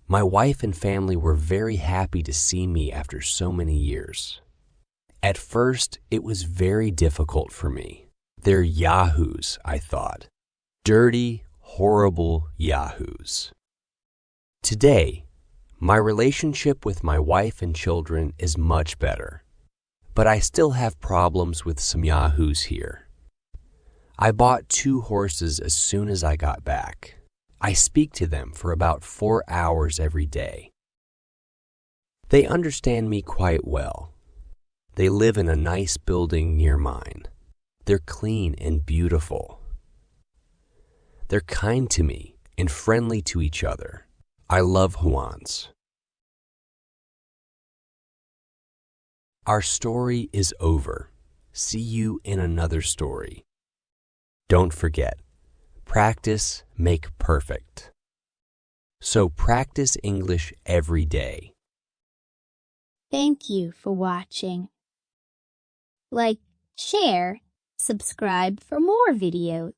[SPEAKER 1] My wife and family were very happy to see me after so many years. At first, it was very difficult for me. They're yahoos, I thought. Dirty, horrible yahoos. Today, my relationship with my wife and children is much better, but I still have problems with some yahoos here. I bought 2 horses as soon as I got back. I speak to them for about 4 hours every day. They understand me quite well. They live in a nice building near mine. They're clean and beautiful. They're kind to me and friendly to each other. I love Juans. Our story is over. See you in another story. Don't forget, practice make perfect. So practice English every day.
[SPEAKER 2] Thank you for watching. Like, share, subscribe for more videos.